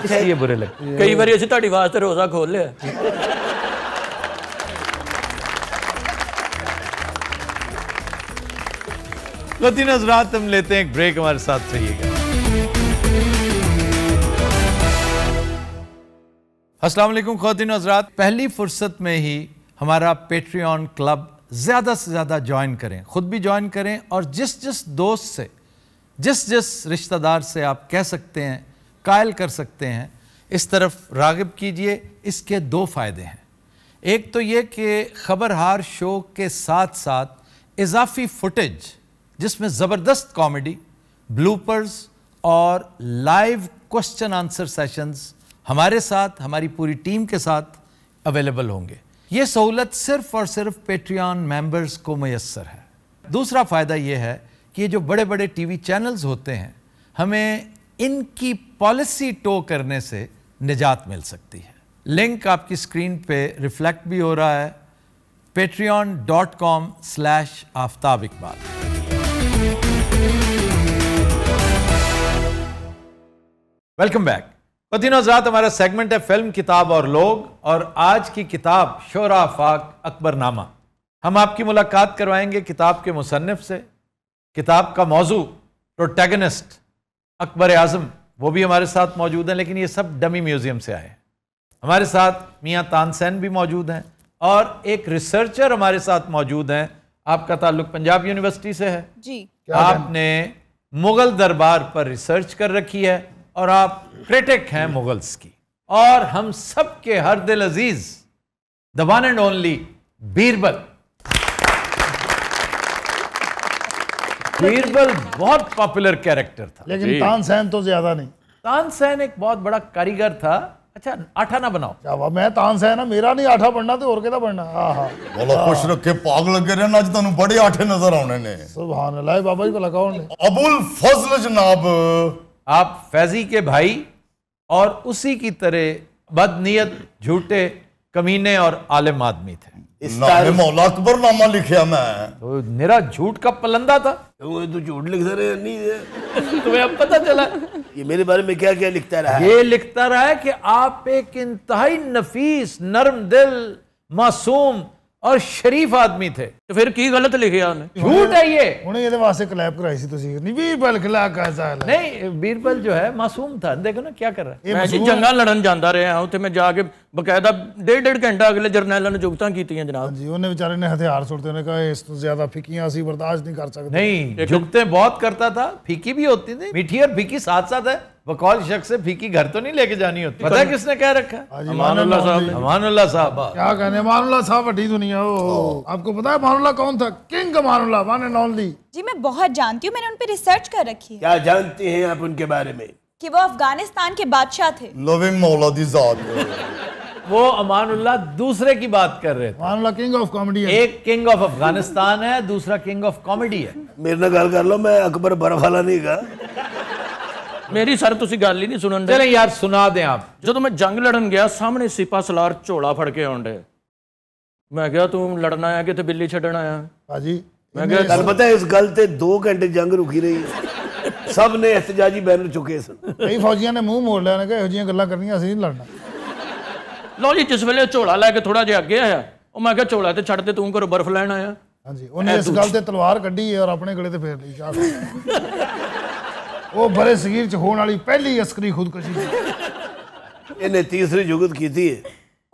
इसलिए बुरे लगते।
कई बार असं तुहाडी वास्ते रोजा खोल लिया।
ख़वातीन हज़रात हम लेते हैं एक ब्रेक, हमारे साथ रहिएगा। अस्सलाम वालेकुम ख़वातीन हज़रात, पहली फुर्सत में ही हमारा पेट्रियन क्लब ज़्यादा से ज़्यादा ज्वाइन करें, ख़ुद भी ज्वाइन करें और जिस जिस दोस्त से जिस रिश्तेदार से आप कह सकते हैं कायल कर सकते हैं इस तरफ राग़िब कीजिए। इसके दो फ़ायदे हैं। एक तो ये कि ख़बरहार शो के साथ साथ इजाफ़ी फुटेज जिसमें ज़बरदस्त कॉमेडी, ब्लूपर्स और लाइव क्वेश्चन आंसर सेशंस हमारे साथ हमारी पूरी टीम के साथ अवेलेबल होंगे। ये सहूलत सिर्फ़ और सिर्फ पेट्रियन मेंबर्स को मैसर है। दूसरा फ़ायदा ये है कि ये जो बड़े बड़े टीवी चैनल्स होते हैं हमें इनकी पॉलिसी टो करने से निजात मिल सकती है। लिंक आपकी स्क्रीन पे रिफ्लेक्ट भी हो रहा है, patreon.com/आफ्ताब इकबाल। Welcome back. ख़वातीन हज़रात, हमारा सेगमेंट है फिल्म, किताब और लोग, और आज की किताब शोरा आफाक अकबरनामा। हम आपकी मुलाकात करवाएंगे किताब के मुसन्निफ से। किताब का मौजू प्रोटैगनिस्ट अकबर आज़म, वो भी हमारे साथ मौजूद हैं, लेकिन ये सब डमी म्यूज़ियम से आए हैं। हमारे साथ मियाँ तानसेन भी मौजूद हैं और एक रिसर्चर हमारे साथ मौजूद हैं। आपका ताल्लुक पंजाब यूनिवर्सिटी से है
जी।
आपने मुग़ल दरबार पर रिसर्च कर रखी है और आप क्रिटिक हैं मुग़ल्स की। और हम सब के हर दिल अजीज the one and only Birbal. Birbal बहुत पॉपुलर कैरेक्टर था,
लेकिन तानसेन तो ज्यादा नहीं।
तानसेन एक बहुत बड़ा कारीगर था। अच्छा आठा ना बनाओ।
क्या मैं तान से है ना, मेरा नहीं आठा बनना तो और केदा बनना। हाँ हाँ
बोलो खुश रखे पाग लगे रहना, अज तुहानू बड़े आठे नजर आने ने।
सुभान अल्लाह, बाबा जी को लगाओ ने।
अबुल फजल जनाब,
आप फैजी के भाई और उसी की तरह बदनीयत, झूठे, कमीने और आलिम आदमी थे।
नामे मौला अकबर नामा लिखा मैं,
तो मेरा झूठ का पलंदा था।
तो झूठ लिखता रहे नहीं
तुम्हें अब पता चला
ये मेरे बारे में क्या क्या लिखता रहा है?
ये लिखता रहा है कि आप एक इंतहाई नफीस, नरम दिल, मासूम और शरीफ आदमी थे।
तो फिर की गलत लिखिया उन्हें?
झूठ है ये।
उन्हें ये वास्ते क्लैप कराई सी तुसी नहीं, बीरबल खिला कैसा है?
नहीं, बीरबल जो है मासूम था। देखो ना क्या कर रहा है।
मैं जी जंगा लड़न जाता रहा उत्थे मैं जाके बकायदा 1.5 घंटा अगले जरनैलों ने जुगतां कीतियां जनाब
जी। उन्हें बेचारे ने हथियार सुट्टे, उन्हें कहा इस तो ज्यादा फीकियां ਅਸੀਂ बर्दाश्त नहीं कर सकते।
नहीं, जुगते बहुत करता था, फीकी भी होती थी। मीठी और फीकी साथ साथ है। बकौल शख्स से फीकी घर तो नहीं लेके जानी होती। पता है किसने कह रखा है?
अमानुल्लाह साहब।
अमानुल्लाह साहब।
क्या कहने, अमानुल्लाह साहब बड़ी दुनिया। आपको पता है अमानुल्लाह कौन था? King Amanullah, one and only.
जी मैं बहुत जानती हूँ, मैंने उन पर रिसर्च कर रखी है।
क्या जानते हैं आप उनके बारे में?
कि वो अफगानिस्तान के बादशाह थे।
लविंग मौला दी जात।
वो अमानुल्लाह दूसरे की बात कर रहे थे।
अमानुल्लाह किंग ऑफ कॉमेडी है।
एक किंग ऑफ अफगानिस्तान है, दूसरा किंग ऑफ कॉमेडी है।
मेरे नाल गल कर लो, मैं अकबर बर्फ वाला नहीं गा।
मेरी सर तुसी गल ही नहीं सुनन दे।
चले यार सुना दें आप।
ਜਦੋਂ मैं जंग लड़न गया सामने सिपा सलार झोला फड़ के आउंडे, मैं कहा तू लड़ना आया कि ते बिल्ली छड्डण आया?
हाजी
मैं कहा
ਤੁਹਾਨੂੰ पता है इस गल ते 2 घंटे जंग रुकी रही है। सब ने एहतजाजी बैनर चुके सन।
कई फौजियों ने मुंह मोड़ लिया, ने कहा ਇਹੋ ਜਿਹੀਆਂ ਗੱਲਾਂ ਕਰਨੀਆਂ ਅਸੀਂ ਨਹੀਂ ਲੜਨਾ।
लो जी जिस वेले झोला लैके थोड़ा जिहा अगे आया, ਉਹ मैं कहा झोला ते छड़ ते तू घरों बर्फ लैन आया?
ਹਾਂਜੀ ਉਹਨੇ ਇਸ ਗੱਲ ਤੇ ਤਲਵਾਰ ਕੱਢੀ ਹੈ ਔਰ ਆਪਣੇ ਗਲੇ ਤੇ ਫੇਰ ਲਈ ਚਾਹ। ਉਹ ਬਰੇ ਸਗੀਰ ਚ ਹੋਣ ਵਾਲੀ ਪਹਿਲੀ ਅਸਕਰੀ ਖੁਦਕੁਸ਼ੀ ਸੀ।
ਇਹਨੇ ਤੀਸਰੀ ਜੁਗਤ ਕੀਤੀ ਹੈ,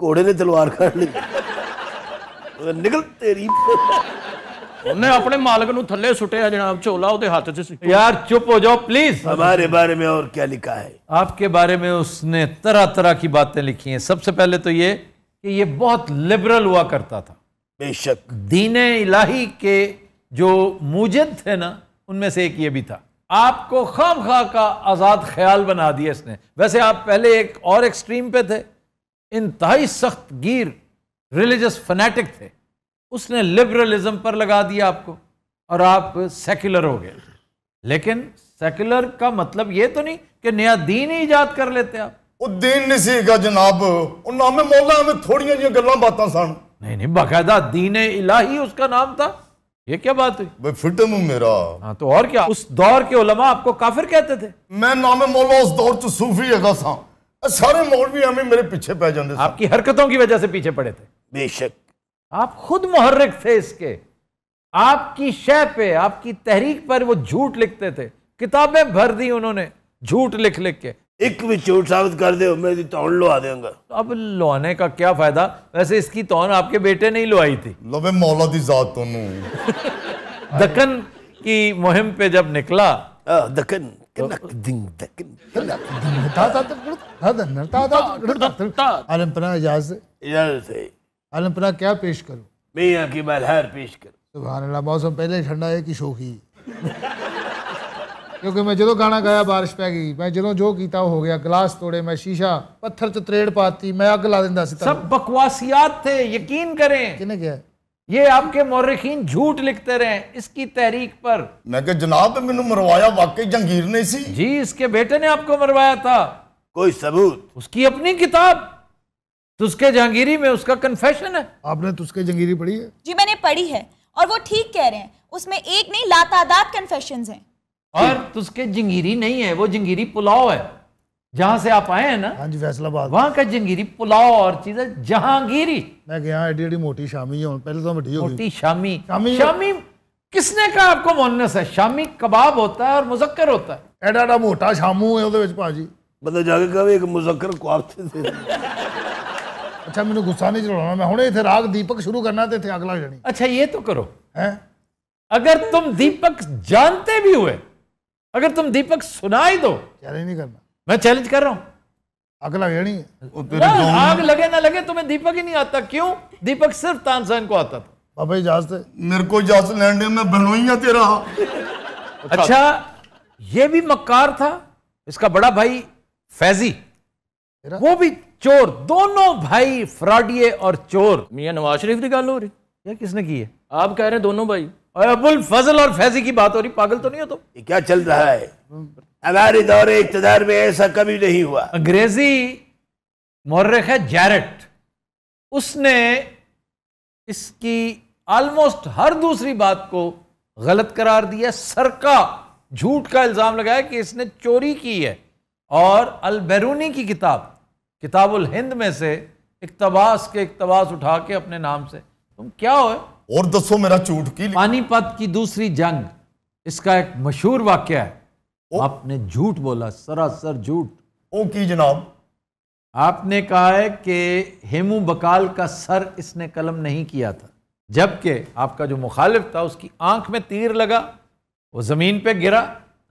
ਘੋੜੇ ਨੇ ਤਲਵਾਰ ਕੱਢ ਲਈ। ਨਿਕਲ ਤੇਰੀ।
ਉਹਨੇ ਆਪਣੇ ਮਾਲਕ ਨੂੰ ਥੱਲੇ ਸੁੱਟਿਆ ਜਨਾਬ, ਝੋਲਾ ਉਹਦੇ ਹੱਥ 'ਚ ਸੀ।
यार चुप हो जाओ प्लीज।
हमारे बारे में और क्या लिखा है?
आपके बारे में उसने तरह तरह की बातें लिखी हैं। सबसे पहले तो ये कि ये बहुत लिबरल हुआ करता था।
बेशक
दीन इलाही के जो मूजिद थे ना, उनमें से एक ये भी था। आपको खामखा का आज़ाद ख्याल बना दिया इसने। वैसे आप पहले एक और एक्सट्रीम पे थे, इंतहाई सख्त गिर रिलीजियस फैनेटिक थे। उसने लिबरलिज्म पर लगा दिया आपको और आप सेक्युलर हो गए। लेकिन सेक्युलर का मतलब ये तो नहीं कि नया दीन ही ईजाद कर लेते आप।
ਉਹ ਦੀਨ ਨਹੀਂ ਸੀਗਾ ਜਨਾਬ, ਉਹ ਨਾਮੇ ਮੌਲਾ ਐਵੇਂ ਥੋੜੀਆਂ ਜਿਹੀਆਂ ਗੱਲਾਂ ਬਾਤਾਂ ਸਨ।
नहीं नहीं, बाकायदा दीन इलाही उसका नाम था। ये क्या बात हुई?
बे फिटम मेरा।
हाँ तो और क्या, उस दौर के उलमा आपको काफिर कहते थे।
मैं नामे मौला उस दौर च सूफी हैगा सा, सारे मौलवी हमें मेरे पीछे पै जाते सन।
आपकी हरकतों की वजह से पीछे पड़े थे।
बेशक
आप खुद मुहर्रिक थे इसके। आपकी शय पे, आपकी तहरीक पर वो झूठ लिखते थे। किताबें भर दी उन्होंने झूठ लिख लिख के।
एक भी झूठ साबित कर दे, मैं तौन लुआ देंगा।
अब लुआने का क्या फायदा? वैसे इसकी तौन आपके बेटे ने ही लुआई थी।
लवे मौला दी जात तोनू।
दक्कन की मुहिम पे जब निकला,
दक्कन
आलमपना इजाजत है। आलमपना क्या पेश करूं?
मैं यहाँ की मलहार पेश करूं।
सुभान अल्लाह, मौसम पहले ही ठंडा है कि शोखी। क्योंकि मैं जो गाना गाया बारिश पै गई, मैं जो कीता हो गया। गिलास तोड़े मैं, शीशा पत्थर च त्रेड़ पाती, मैं अग ला दिंदा सी।
सब बकवासियात थे, यकीन करें।
किने क्या है?
ये आपके मौरखीन झूठ लिखते रहे इसकी तहरीक पर।
मैं कहा जनाब मैंने मरवाया वाकई जंगीर ने सी।
जी, इसके बेटे ने आपको मरवाया था।
कोई सबूत?
उसकी अपनी किताब तुस्के जहांगीरी में उसका कन्फेशन है।
आपने तुस्के जहांगीरी पढ़ी है?
जी मैंने पढ़ी है और वो ठीक कह रहे हैं। उसमें एक नहीं लातादाद कन्फेशंस हैं।
और तुस्के जंगीरी नहीं है, वो जंगीरी पुलाव है। जहां से आप आए हैं ना,
हाँ जी फैसलाबाद,
वहां का जंगीरी पुलाव और चीजें जहांगीरी।
मैं गया एडी एडी मोटी शामी है, पहले तो बड़ी हो गई।
मोटी शामी,
शामी
शामी किसने कहा आपको मोहनस है? शामी कबाब होता है और मुजक्कर होता है।
एडा एडा मोटा शामू है ਉਹਦੇ ਵਿੱਚ ਭਾਜੀ।
बंदा जाके कहे एक मुजक्कर ख्वाब थे।
अच्छा मैंने गुस्सा नहीं चढ़ाना, मैं हुणे इथे राग दीपक शुरू करना ते इथे अग लग जानी।
अच्छा ये तो करो,
हैं?
अगर तुम दीपक जानते भी हुए, अगर तुम दीपक सुना ही दो।
चैलेंज नहीं करना,
मैं चैलेंज कर रहा हूं।
अग लग जानी है।
आग लगे ना लगे, तुम्हें दीपक ही नहीं आता। क्यों? दीपक सिर्फ तानसेन को आता था।
बाबा इजाजत है?
मेरे को इजाजत लेने दे, मैं बनोइया तेरा।
अच्छा ये भी मक्कार था। इसका बड़ा भाई फैजी, वो भी चोर, दोनों भाई फ्रॉडिये और चोर।
मियां नवाज शरीफ की गल हो रही,
ये किसने की है?
आप कह रहे हैं दोनों भाई।
और अबुल फजल और फैजी की बात हो रही, पागल तो नहीं हो तुम?
ये क्या चल रहा है? हमारे दौरे इक़्तिदार में ऐसा कभी नहीं हुआ।
अंग्रेजी मौर्रिख है जैरेट, उसने इसकी ऑलमोस्ट हर दूसरी बात को गलत करार दिया, सरका झूठ का इल्जाम लगाया कि इसने चोरी की है। और अल बैरूनी की किताबुल हिंद में से इक़्तिबास उठा के अपने नाम से, तुम क्या हो?
और दसो मेरा झूठ की।
पानीपत की दूसरी जंग, इसका एक मशहूर वाकया है। आपने झूठ बोला, सरासर झूठ।
ओ की जनाब?
आपने कहा है कि हेमू बकाल का सर इसने कलम नहीं किया था, जबकि आपका जो मुखालिफ था उसकी आंख में तीर लगा, वो जमीन पे गिरा,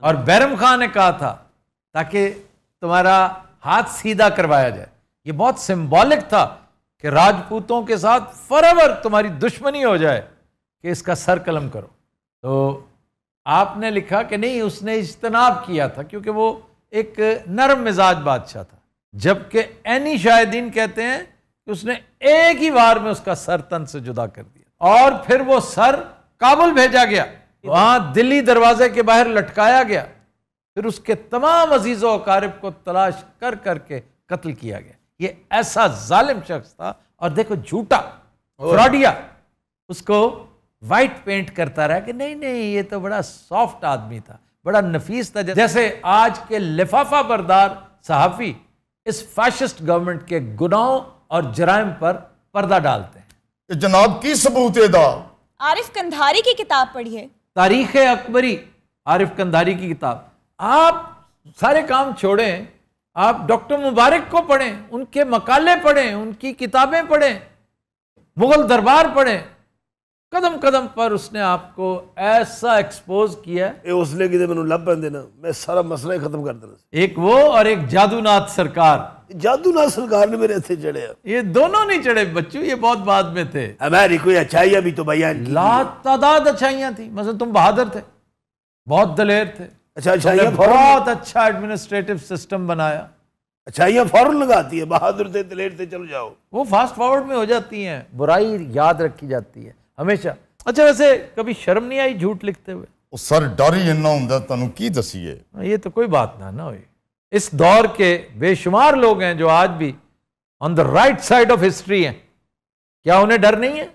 और बैरम खान ने कहा था ताकि तुम्हारा हाथ सीधा करवाया जाए। ये बहुत सिंबॉलिक था कि राजपूतों के साथ फॉरएवर तुम्हारी दुश्मनी हो जाए कि इसका सर कलम करो। तो आपने लिखा कि नहीं, उसने इज्तनाब किया था क्योंकि वो एक नरम मिजाज बादशाह था, जबकि एनी शाहिदीन कहते हैं कि उसने एक ही बार में उसका सर तन से जुदा कर दिया। और फिर वो सर काबुल भेजा गया, वहां दिल्ली दरवाजे के बाहर लटकाया गया, फिर उसके तमाम अजीज़ों अकारिब को तलाश कर करके कत्ल किया गया। ये ऐसा जालिम शख्स था। और देखो झूठा फ्रॉडिया उसको वाइट पेंट करता रहा कि नहीं नहीं ये तो बड़ा सॉफ्ट आदमी था, बड़ा नफीस था। जैसे आज के लिफाफा बरदार सहाफ़ी इस फैशिस्ट गवर्नमेंट के गुनाहों और जराइम पर पर्दा डालते हैं।
जनाब की सबूत दा?
आरिफ कंधारी की किताब पढ़ी है,
तारीख अकबरी, आरिफ कंधारी की किताब। आप सारे काम छोड़ें, आप डॉक्टर मुबारक को पढ़ें, उनके मकाले पढ़ें, उनकी किताबें पढ़ें, मुगल दरबार पढ़ें। कदम कदम पर उसने आपको ऐसा एक्सपोज किया है।
उसने कि मैंने लब बन देना, मैं सारा मसला ही खत्म कर देना।
एक वो और एक जादूनाथ सरकार।
जादूनाथ सरकार ने मेरे से चढ़े, ये
दोनों नहीं चढ़े बच्चों, ये बहुत बाद में थे।
हमारी कोई अच्छाइयां भी तो बयान की,
लातादाद अच्छाइयां थी। मतलब तुम बहादुर थे, बहुत दलेर थे।
अच्छा, अच्छाइयां
बहुत अच्छा एडमिनिस्ट्रेटिव सिस्टम बनाया।
अच्छाइयां फौरन लगाती है, बहादुर थे दलेर थे चलो जाओ,
वो फास्ट फॉरवर्ड में हो जाती हैं, बुराई याद रखी जाती है हमेशा। अच्छा, वैसे कभी शर्म नहीं आई झूठ लिखते हुए?
सर डर ही इन्ना हुंदा, तुहानू की दसीए।
ये तो कोई बात ना हुई। इस दौर के बेशुमार लोग हैं जो आज भी on the right side of history हैं, क्या उन्हें डर नहीं है?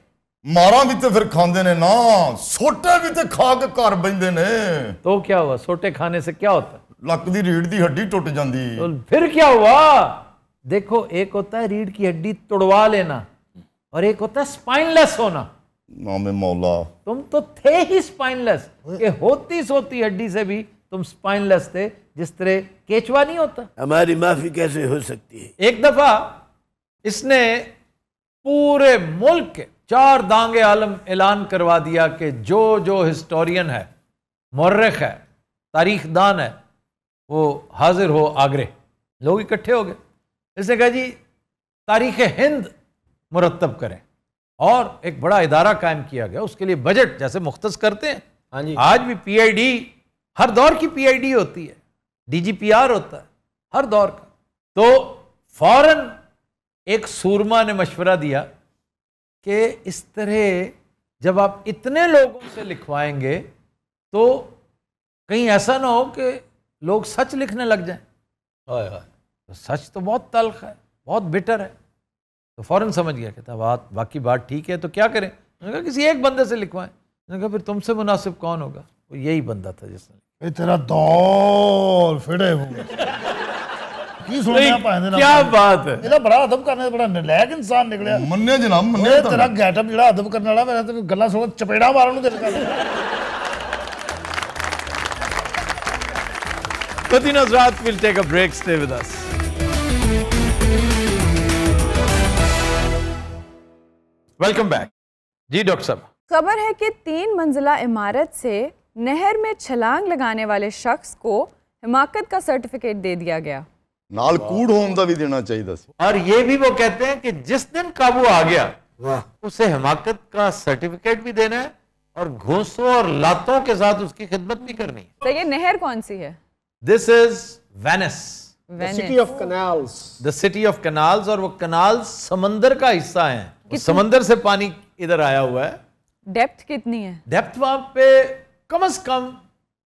मारा भी तो फिर खांदे ने ना, सोटे भी तो खा के घर बंदे ने।
तो क्या हुआ? सोटे खाने से क्या होता?
लक दी रीढ़ दी हड्डी टूट जाती।
तो फिर क्या हुआ? देखो, एक होता है रीढ़ की हड्डी तोड़वा लेना और एक होता है स्पाइनलेस होना।
नामे मौला,
तुम तो थे ही स्पाइनलेस, कि होती सोती हड्डी से भी तुम स्पाइनलेस थे, जिस तरह केचवा नहीं होता।
हमारी माफी कैसे हो सकती है?
एक दफा इसने पूरे मुल्क के 4 दांगे आलम ऐलान करवा दिया कि जो जो हिस्टोरियन है, मुर्रिख है, तारीखदान है, वो हाजिर हो आगरे। लोग इकट्ठे हो गए। इसने कहा जी तारीख हिंद मुरतब करें, और एक बड़ा इदारा कायम किया गया। उसके लिए बजट जैसे मुख्तस करते हैं,
हाँ जी,
आज भी पीआईडी, हर दौर की पीआईडी होती है, डीजीपीआर होता है हर दौर का। तो फौरन एक सूरमा ने मशवरा दिया कि इस तरह जब आप इतने लोगों से लिखवाएंगे तो कहीं ऐसा ना हो कि लोग सच लिखने लग जाएं। तो सच तो बहुत तल्ख है, बहुत बिटर है। तो फौरन समझ गया, कहता बाकी बात ठीक है, तो क्या करें? मैंने कहा किसी एक बंदे से लिखवाएं। मैंने कहा फिर तुमसे मुनासिब कौन होगा? वो यही बंदा था जिसने।
तेरा दौर फिरे हुए की सुनने पाए ना।
क्या बात है,
ਇਹਦਾ बड़ा अदब करने बड़ा नलायक इंसान निकलिया।
मन्ने जनाब मन्ने।
तेरा गेटअप ਜਿਹੜਾ अदब करने वाला, मेरा तो गल्ला सुन चपेड़ा मारन ਨੂੰ दिल करदा।
Khatin Hazrat will take a break. Stay with us. Welcome back. जी डॉक्टर साहब,
खबर है कि 3 मंजिला इमारत से नहर में छलांग लगाने वाले शख्स को हिमाकत का सर्टिफिकेट दे दिया गया।
नाल कूड़ होम दा भी देना चाहिए।
और ये भी वो कहते हैं कि जिस दिन काबू आ गया उसे हिमाकत का सर्टिफिकेट भी देना है और घूंसों और लातों के साथ उसकी खिदमत भी करनी है।
तो ये नहर कौन सी है?
This is Venice.
City of canals.
The city of canals, और वो कैनाल समंदर का हिस्सा है, समंदर से पानी इधर आया हुआ है।
डेप्थ कितनी है?
डेप्थ वहां पे कम से कम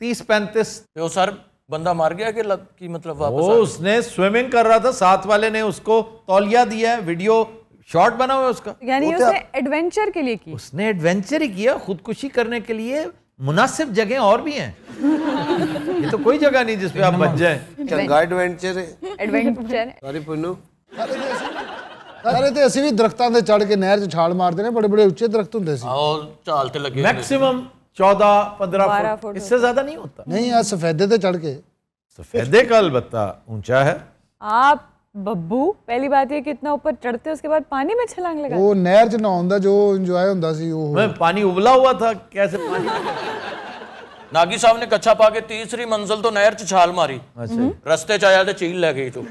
30-35।
तो सर बंदा मार गया कि मतलब वापस
वो उसने स्विमिंग कर रहा था, साथ वाले ने उसको तौलिया दिया है, वीडियो शॉट बना हुआ है उसका।
यानी उसने एडवेंचर के लिए की?
उसने एडवेंचर ही किया, खुदकुशी करने के लिए मुनासिब जगह और भी हैं। ये तो कोई जगह नहीं जिसपे आप बच जाए।
चंगा एडवेंचर है।
एडवेंचर
सारी पुन्नू
ਸਾਰੇ ਤੇ ਅਸੀਂ ਵੀ ਦਰਖਤਾਂ ਤੇ ਚੜ ਕੇ ਨਹਿਰ 'ਚ ਛਾਲ ਮਾਰਦੇ ਨੇ, ਬੜੇ ਬੜੇ ਉੱਚੇ ਦਰਖਤ ਹੁੰਦੇ ਸੀ।
और चाल ते लगे
मैक्सिमम 14-15 फुट, इससे ज्यादा नहीं होता।
नहीं यार सफेदे ते चढ़ के।
सफेदे का अलबत्ता ऊंचा है।
आप बब्बू पहली बात ये कितना ऊपर चढ़ते उसके बाद पानी में छलांग लगा?
ਉਹ ਨਹਿਰ 'ਚ ਨਹਾਉਣ ਦਾ ਜੋ ਇੰਜੋਏ ਹੁੰਦਾ ਸੀ ਉਹ।
मैं पानी उबला हुआ था, कैसे पानी?
नागी साहब ने कच्छा पा के तीसरी मंजिल तो नहर च छाल मारी।
अच्छा।
रस्ते च आया तो चील लै गई चो।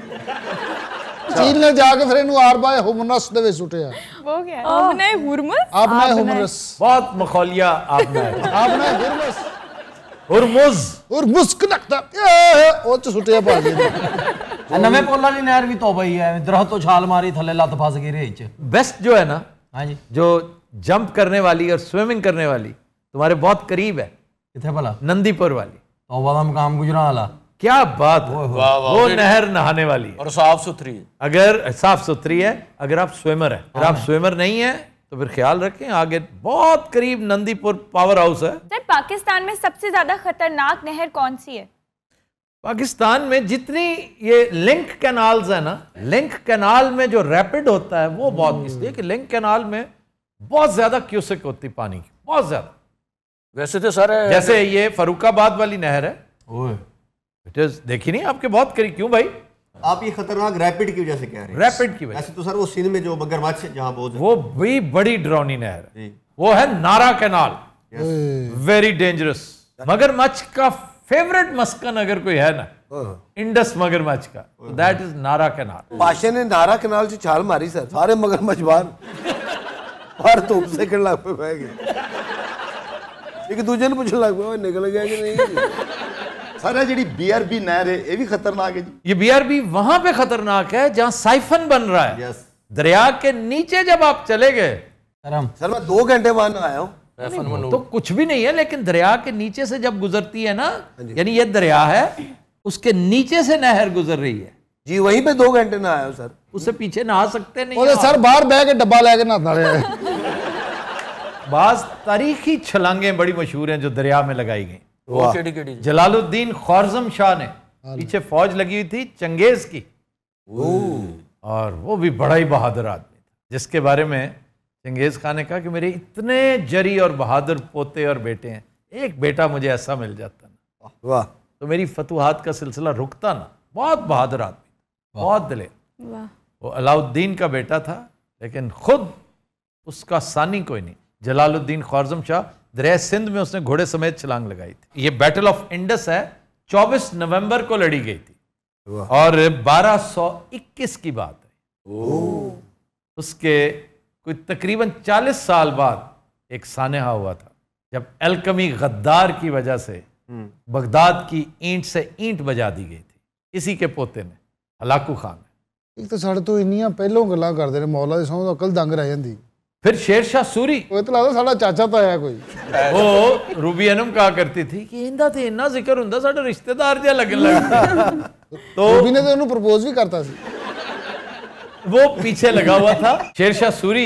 ਚੀਨ ਨੇ ਜਾ ਕੇ ਫਿਰ ਇਹਨੂੰ ਆਰ ਬਾਏ ਹੁਮਨਸ ਦੇ ਵਿੱਚ ਸੁੱਟਿਆ।
वो क्या? आपने हुरमस?
ਆਪਣਾ ਹੁਮਨਸ।
बहुत मखौलिया आपने।
ਆਪਣਾ ਹੁਰਮਸ।
हुरमुज।
और मुस्क लगता ਉਹ ਚ ਸੁੱਟਿਆ ਭਾਜੀ ਨੇ।
नवे पोला वाली नहर भी तौबा ही है, दरख्त तो छाल मारी थले लत फस गई रेत च।
बेस्ट जो है ना,
हाँ जी,
जो जंप करने वाली और स्विमिंग करने वाली तुम्हारे बहुत करीब है,
किथे भला?
नंदीपुर वाली।
तौबा का मकाम गुजरा वाला।
क्या बात है, वो नहर नहाने वाली है
और साफ सुथरी है।
अगर साफ सुथरी है, अगर आप स्विमर है। अगर आप स्विमर नहीं है तो फिर ख्याल रखें, आगे बहुत करीब नंदीपुर पावर हाउस है।
सर पाकिस्तान में सबसे ज्यादा खतरनाक नहर कौन सी है?
पाकिस्तान में जितनी ये लिंक कैनाल्स है ना, लिंक कैनाल में जो रैपिड होता है वो बहुत, इसलिए कि लिंक कैनाल में बहुत ज्यादा क्यूसेक होती पानी की, बहुत ज्यादा।
वैसे तो सर
जैसे ये फरुखाबाद वाली नहर है, इट इज, देखी नहीं आपके बहुत करीब। क्यों भाई?
आप ये खतरनाक रैपिड की वजह से कह रहे हैं?
रैपिड की वजह।
वैसे तो सर वो सिंध में जो मगरमच्छ जहाँ बहुत
वो भी बड़ी डरावनी नहर है, वो है नारा कैनाल, वेरी डेंजरस। मगरमच्छ का फेवरेट मस्कन अगर कोई है ना, इंडस मगरमच्छ का, तो दैट इज नारा कैनाल।
पाशा ने नारा कैनाल से छाल मारी सर, सारे मगरमच्छ बाहर धूप सेकण लग पे बह गए, एक दूजे ने पूछने लग पे निकल गया कि नहीं।
सारा जी BRB नहर है, ये भी खतरनाक है जी।
ये BRB वहां पे खतरनाक है जहां साइफन बन रहा है।
यस।
दरिया के नीचे जब आप चले गए,
सर मैं 2 घंटे बाद आया हूँ,
तो कुछ भी नहीं है, लेकिन दरिया के नीचे से जब गुजरती है ना, यानी ये दरिया है, उसके नीचे से नहर गुजर रही है
जी, वहीं पे 2 घंटे ना आया हूँ सर।
उससे पीछे नहा सकते नहीं।
ਉਹਦੇ ਸਰ ਬਾਹਰ ਬਹਿ ਕੇ ਡੱਬਾ ਲੈ ਕੇ ਨਹਾਤਾ ਰਿਹਾ।
बाज तारीखी छलांगें बड़ी मशहूर हैं जो दरिया में लगाई गई। जलालुद्दीन ख्वारज़म शाह ने, पीछे फौज लगी हुई थी चंगेज की, और वो भी बड़ा ही बहादुर आदमी था, जिसके बारे में चंगेज खान ने कहा कि मेरे इतने जरी और बहादुर पोते और बेटे हैं, एक बेटा मुझे ऐसा मिल जाता ना,
वाह,
तो मेरी फतुहात का सिलसिला रुकता ना। बहुत बहादुर आदमी, बहुत दिलेर। वो अलाउद्दीन का बेटा था, लेकिन खुद उसका सानी कोई नहीं। जलालुद्दीन ख्वारज़म शाह, दरिया सिंध में उसने घोड़े समेत छलांग लगाई थी। ये बैटल ऑफ इंडस है, 24 नवंबर को लड़ी गई थी, और 1221 की बात है। उसके कोई तकरीबन 40 साल बाद एक सानहा हुआ था, जब अलकमी गद्दार की वजह से बगदाद की ईंट से ईंट बजा दी गई थी। इसी के पोते ने, हलाकू खान।
ਇੱਕ ਤਾਂ ਸਾਡੇ ਤੋਂ ਇੰਨੀਆਂ ਪਹਿਲੋਂ ਗੱਲਾਂ ਕਰਦੇ ਨੇ, ਮੌਲਾ ਦੀ ਸਹੁੰ ਅਕਲ ਦੰਗ ਰਹਿ ਜਾਂਦੀ।
फिर शेरशाह सूरी,
ਉਹ ਤਾਂ ਲੱਗਦਾ ਸਾਡਾ ਚਾਚਾ ਤਾਂ ਆਇਆ ਕੋਈ।
वो रूबी अनम कहा करती थी कि इंदा ते इन्ना जिक्र हुंदा साडा रिश्तेदार जिहा लगन लगदा। तो
रूबी ने तो उन्होंने प्रपोज भी करता सी।
वो पीछे लगा हुआ था। शेरशाह सूरी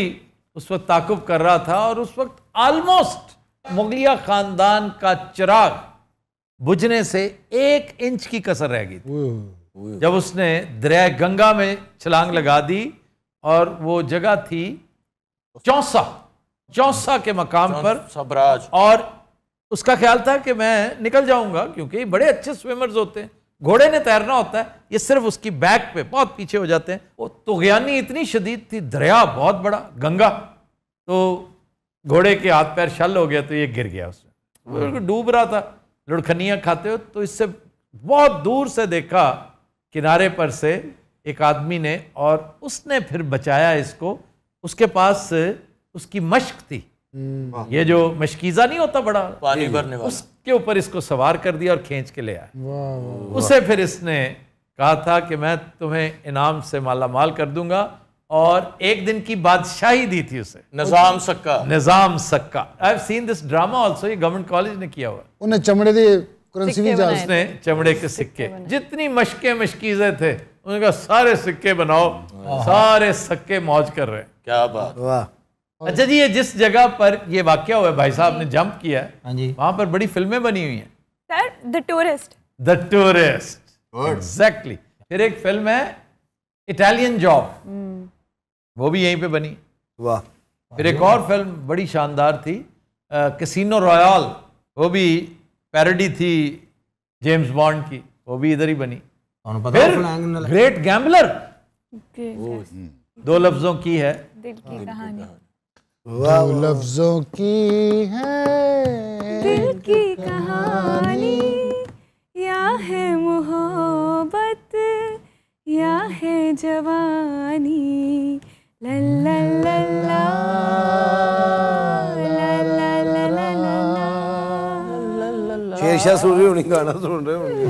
उस वक्त ताकुब कर रहा था, और उस वक्त ऑलमोस्ट मुगलिया खानदान का चिराग बुझने से 1 इंच की कसर रह गई थी, जब उसने दरिया गंगा में छलांग लगा दी। और वो जगह थी चौसा के मकाम पर
सबराज, और
उसका ख्याल था कि मैं निकल जाऊंगा, क्योंकि बड़े अच्छे स्विमर्स होते हैं, घोड़े ने तैरना होता है, ये सिर्फ उसकी बैक पे बहुत पीछे हो जाते हैं। वो तुगयानी इतनी शदीद थी, दरिया बहुत बड़ा, गंगा, तो घोड़े के हाथ पैर शल हो गया, तो ये गिर गया उसमें, वो डूब रहा था। लुढ़खनियाँ खाते हो तो इससे बहुत दूर से देखा किनारे पर से एक आदमी ने, और उसने फिर बचाया इसको। उसके पास उसकी मश्क थी, ये जो मशकीज़ा नहीं होता बड़ा
पानी भरने वाला,
उसके ऊपर इसको सवार कर दिया और खींच के ले आया। उसे फिर इसने कहा था कि मैं तुम्हें इनाम से माला माल कर दूंगा, और एक दिन की बादशाही दी थी उसे,
Nizam Sakka.
Nizam Sakka. I have seen this drama also, ये गवर्नमेंट कॉलेज ने किया हुआ।
उन्हें चमड़े दी करेंसी भी जा,
उसने चमड़े के सिक्के, जितनी मशके मशकीज़े थे उन्होंने कहा सारे सिक्के बनाओ, सारे सिक्के मौज कर रहे हैं।
क्या बात।
वाह।
अच्छा जी, ये जिस जगह पर ये वाकया हुआ है, भाई साहब ने जंप किया है,
हाँ जी,
वहां पर बड़ी फिल्में बनी हुई हैं।
Sir the tourist.
The tourist, exactly. फिर एक फिल्म है इटालियन जॉब, वो भी यहीं पे बनी।
वाह।
फिर एक और फिल्म बड़ी शानदार थी, कैसीनो रॉयल, वो भी पैरोडी थी जेम्स बॉन्ड की, वो भी इधर ही बनी। फिर ग्रेट गैम्बलर, दो लफ्जों की है
दिल की कहानी,
दो लफ्जों की है
दिल की कहानी, या है मोहब्बत या है जवानी, ला ला ला ला ला ला ला ला ला।
शेरशाह सूरी होनी गाना सुन रहे होंगे।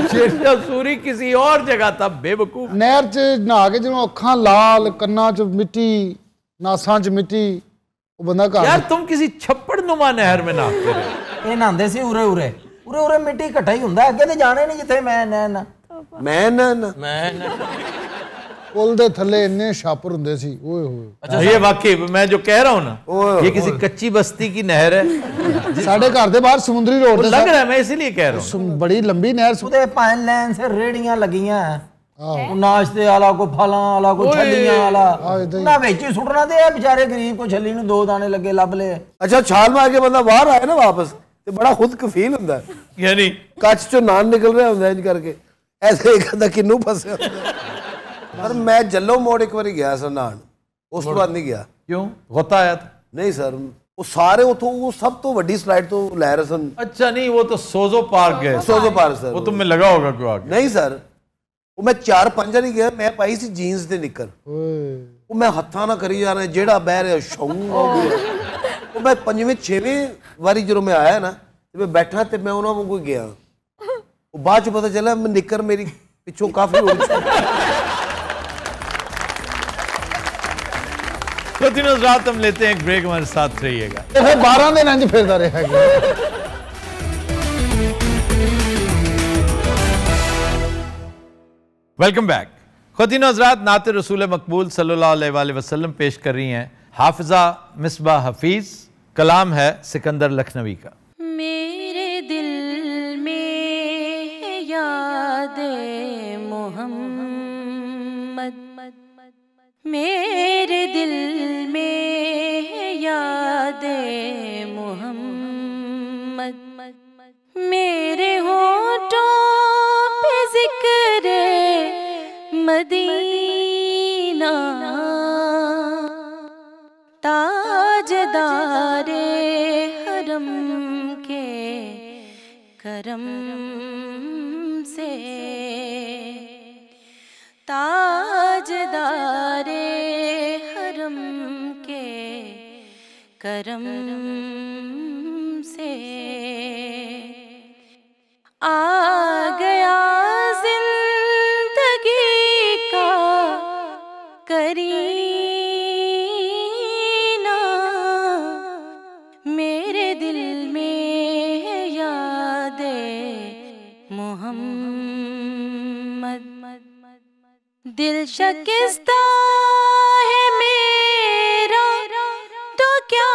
शेरशाह सूरी किसी और जगह था, बेवकूफ।
नहर च नहा के जो अखां लाल, कन्ना च मिट्टी, नासां च मिट्टी, वो बंदा घर।
यार तुम किसी छप्पड़ नुमा नहर में नहाते रहे।
ਇਹ ਨਹਾਉਂਦੇ ਸੀ ਉਰੇ ਉਰੇ ਉਰੇ ਉਰੇ ਮਿੱਟੀ ਇਕੱਠਾ ਹੀ ਹੁੰਦਾ, ਅੱਗੇ ਤੇ ਜਾਣੇ ਨਹੀਂ ਜਿੱਥੇ ਮੈਂ ਨਾ
मैं ना
पुल दे थल्ले इन्ने छापर हुंदे सी, ओए होए।
अच्छा, ये वाकई मैं जो कह रहा हूँ ना, ये किसी कच्ची बस्ती की नहर है।
साढ़े घर दे बाहर समुद्री रोड
लग रहा है, मैं इसीलिए कह रहा हूँ।
बड़ी लंबी नहर,
ਉਹਦੇ ਪੰਜ ਲਾਈਨ ਸੇ ਰੇੜੀਆਂ ਲੱਗੀਆਂ, ਉਹ ਨਾਸ਼ਤੇ ਵਾਲਾ, ਕੋਈ ਫਲਾਂ ਵਾਲਾ, ਕੋਈ ਛੱਲੀਆਂ ਵਾਲਾ, ਉਹਨਾਂ ਵਿੱਚ ਹੀ ਸੁੱਟਣਾ ਤੇ ਇਹ ਵਿਚਾਰੇ ਗਰੀਬ ਕੋ ਛੱਲੀ ਨੂੰ 2 ਦਾਣੇ ਲੱਗੇ ਲੱਭ ਲਏ।
अच्छा छाल मार के बंदा बाहर आए ना वापस, तो बड़ा खुद कफील होता है,
यानी
कच चो नान निकल रहा होता है इंज करके, ऐसे एक अद्धा किन्नू फसे होंदा है। पर मैं जल्लो मोड़ एक बार गया सर नहान, उस तो बाद नहीं गया।
क्यों? गोता आया था?
नहीं सर, वो सारे उतो वो सब तो वड्डी स्लाइड तो लै रहे सन।
अच्छा, नहीं वो तो सोजो पार्क गए।
सोजो पार्क सर,
वो तुम्हें लगा होगा क्यों आगे?
नहीं सर, वो मैं 4-5 नहीं गया, मैं पाई सी जीन्स ते निकर, वो मैं हत्था ना करी जा रहा, जेड़ा बह रहा शौं हो गया। वो मैं 5वीं-6वीं वारी जो मैं आया ना, मैं बैठा तो मैं उन्होंने को गया, वो बाद पता चला मैं निकर मेरी पिछों काफी उड़ चुकी।
तो दिनों रात हम लेते हैं एक ब्रेक, हमारे साथ रहिएगा।
12 दिन इंज फिरदा रहेगा।
Welcome back. ख़ुवातीन हज़रात, नात रसूल मकबूल सल्लल्लाहु अलैहि वसल्लम पेश कर रही हैं हाफिज़ा मिसबाह हफीज़। कलाम है सिकंदर लखनवी का।
मेरे दिल में यादें मोहम्मद, मेरे दिल में यादें मोहम्मद, मेरे होठों पे जिक्र मदीना, ताजदारे हरम के करम से, ताजदारे हरम के करम से आ गया जिंदगी का करीना, मेरे दिल में यादें मोहम्मद, दिल शकिस्ता है मेरा तो क्या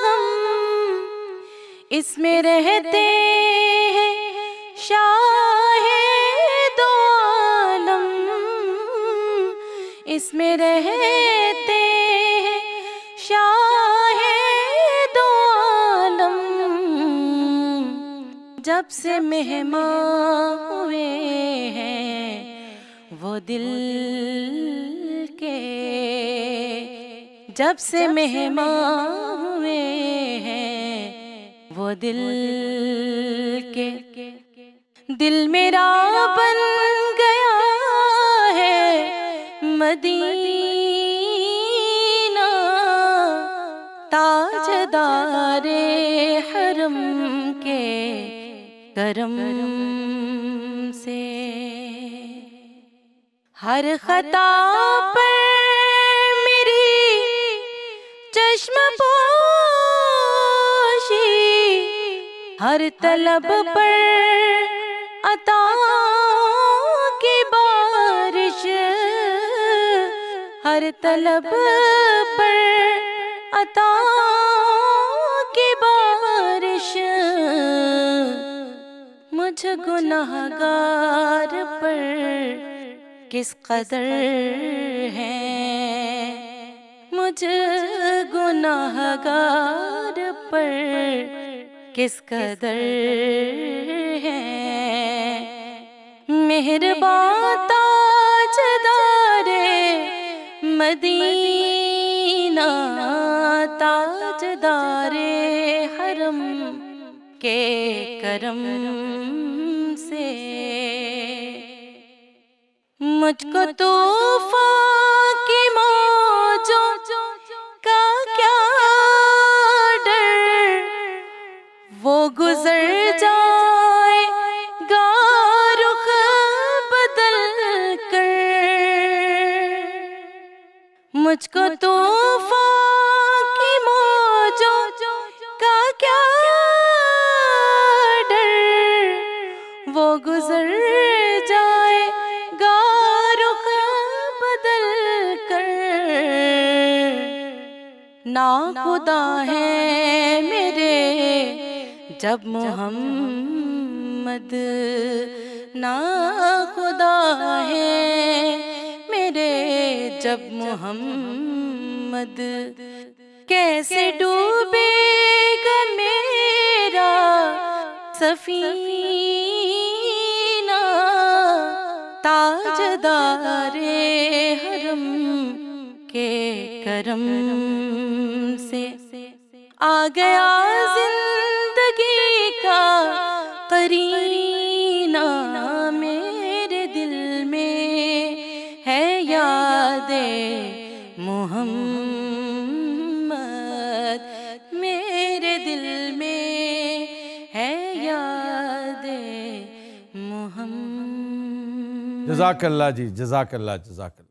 गम, इसमें रहते हैं शाहे दो आलम, इसमें रहते हैं शाहे दो आलम, जब से मेहमान हुए हैं वो दिल के, जब से मेहमान हुए हैं वो दिल के, दिल मेरा बन गया है मदीना, ताजदारे हरम के करम से। से। हर खता पर मेरी चश्म पोशी, हर तलब पर अता की बारिश, हर तलब पर अता की बारिश, मुझ गुनाहगार पर किस कदर है, मुझ गुनाहगार पर किस कदर है। मेहरबान ताजदारे मदीना, ताजदारे हरम के करम से। मुझको तूफान की मौजों का क्या डर, वो गुजर जाएगा रुख बदल कर। मुझको तूफान की मौजों का क्या डर, वो गुजर जाएगा रुख बदल कर। ना खुदा है मेरे जब मोहम्मद, ना खुदा है मेरे जब मोहम्मद, कैसे डूबेगा मेरा सफीना। ताजदारे हरम के करम से आ गया जिंदगी का करीना। मेरे दिल में है यादे मोहम्मद, मेरे दिल में है यादे मोहम्मद।
जज़ाकल्लाह जी, जज़ाकल्लाह, जज़ाकल्लाह।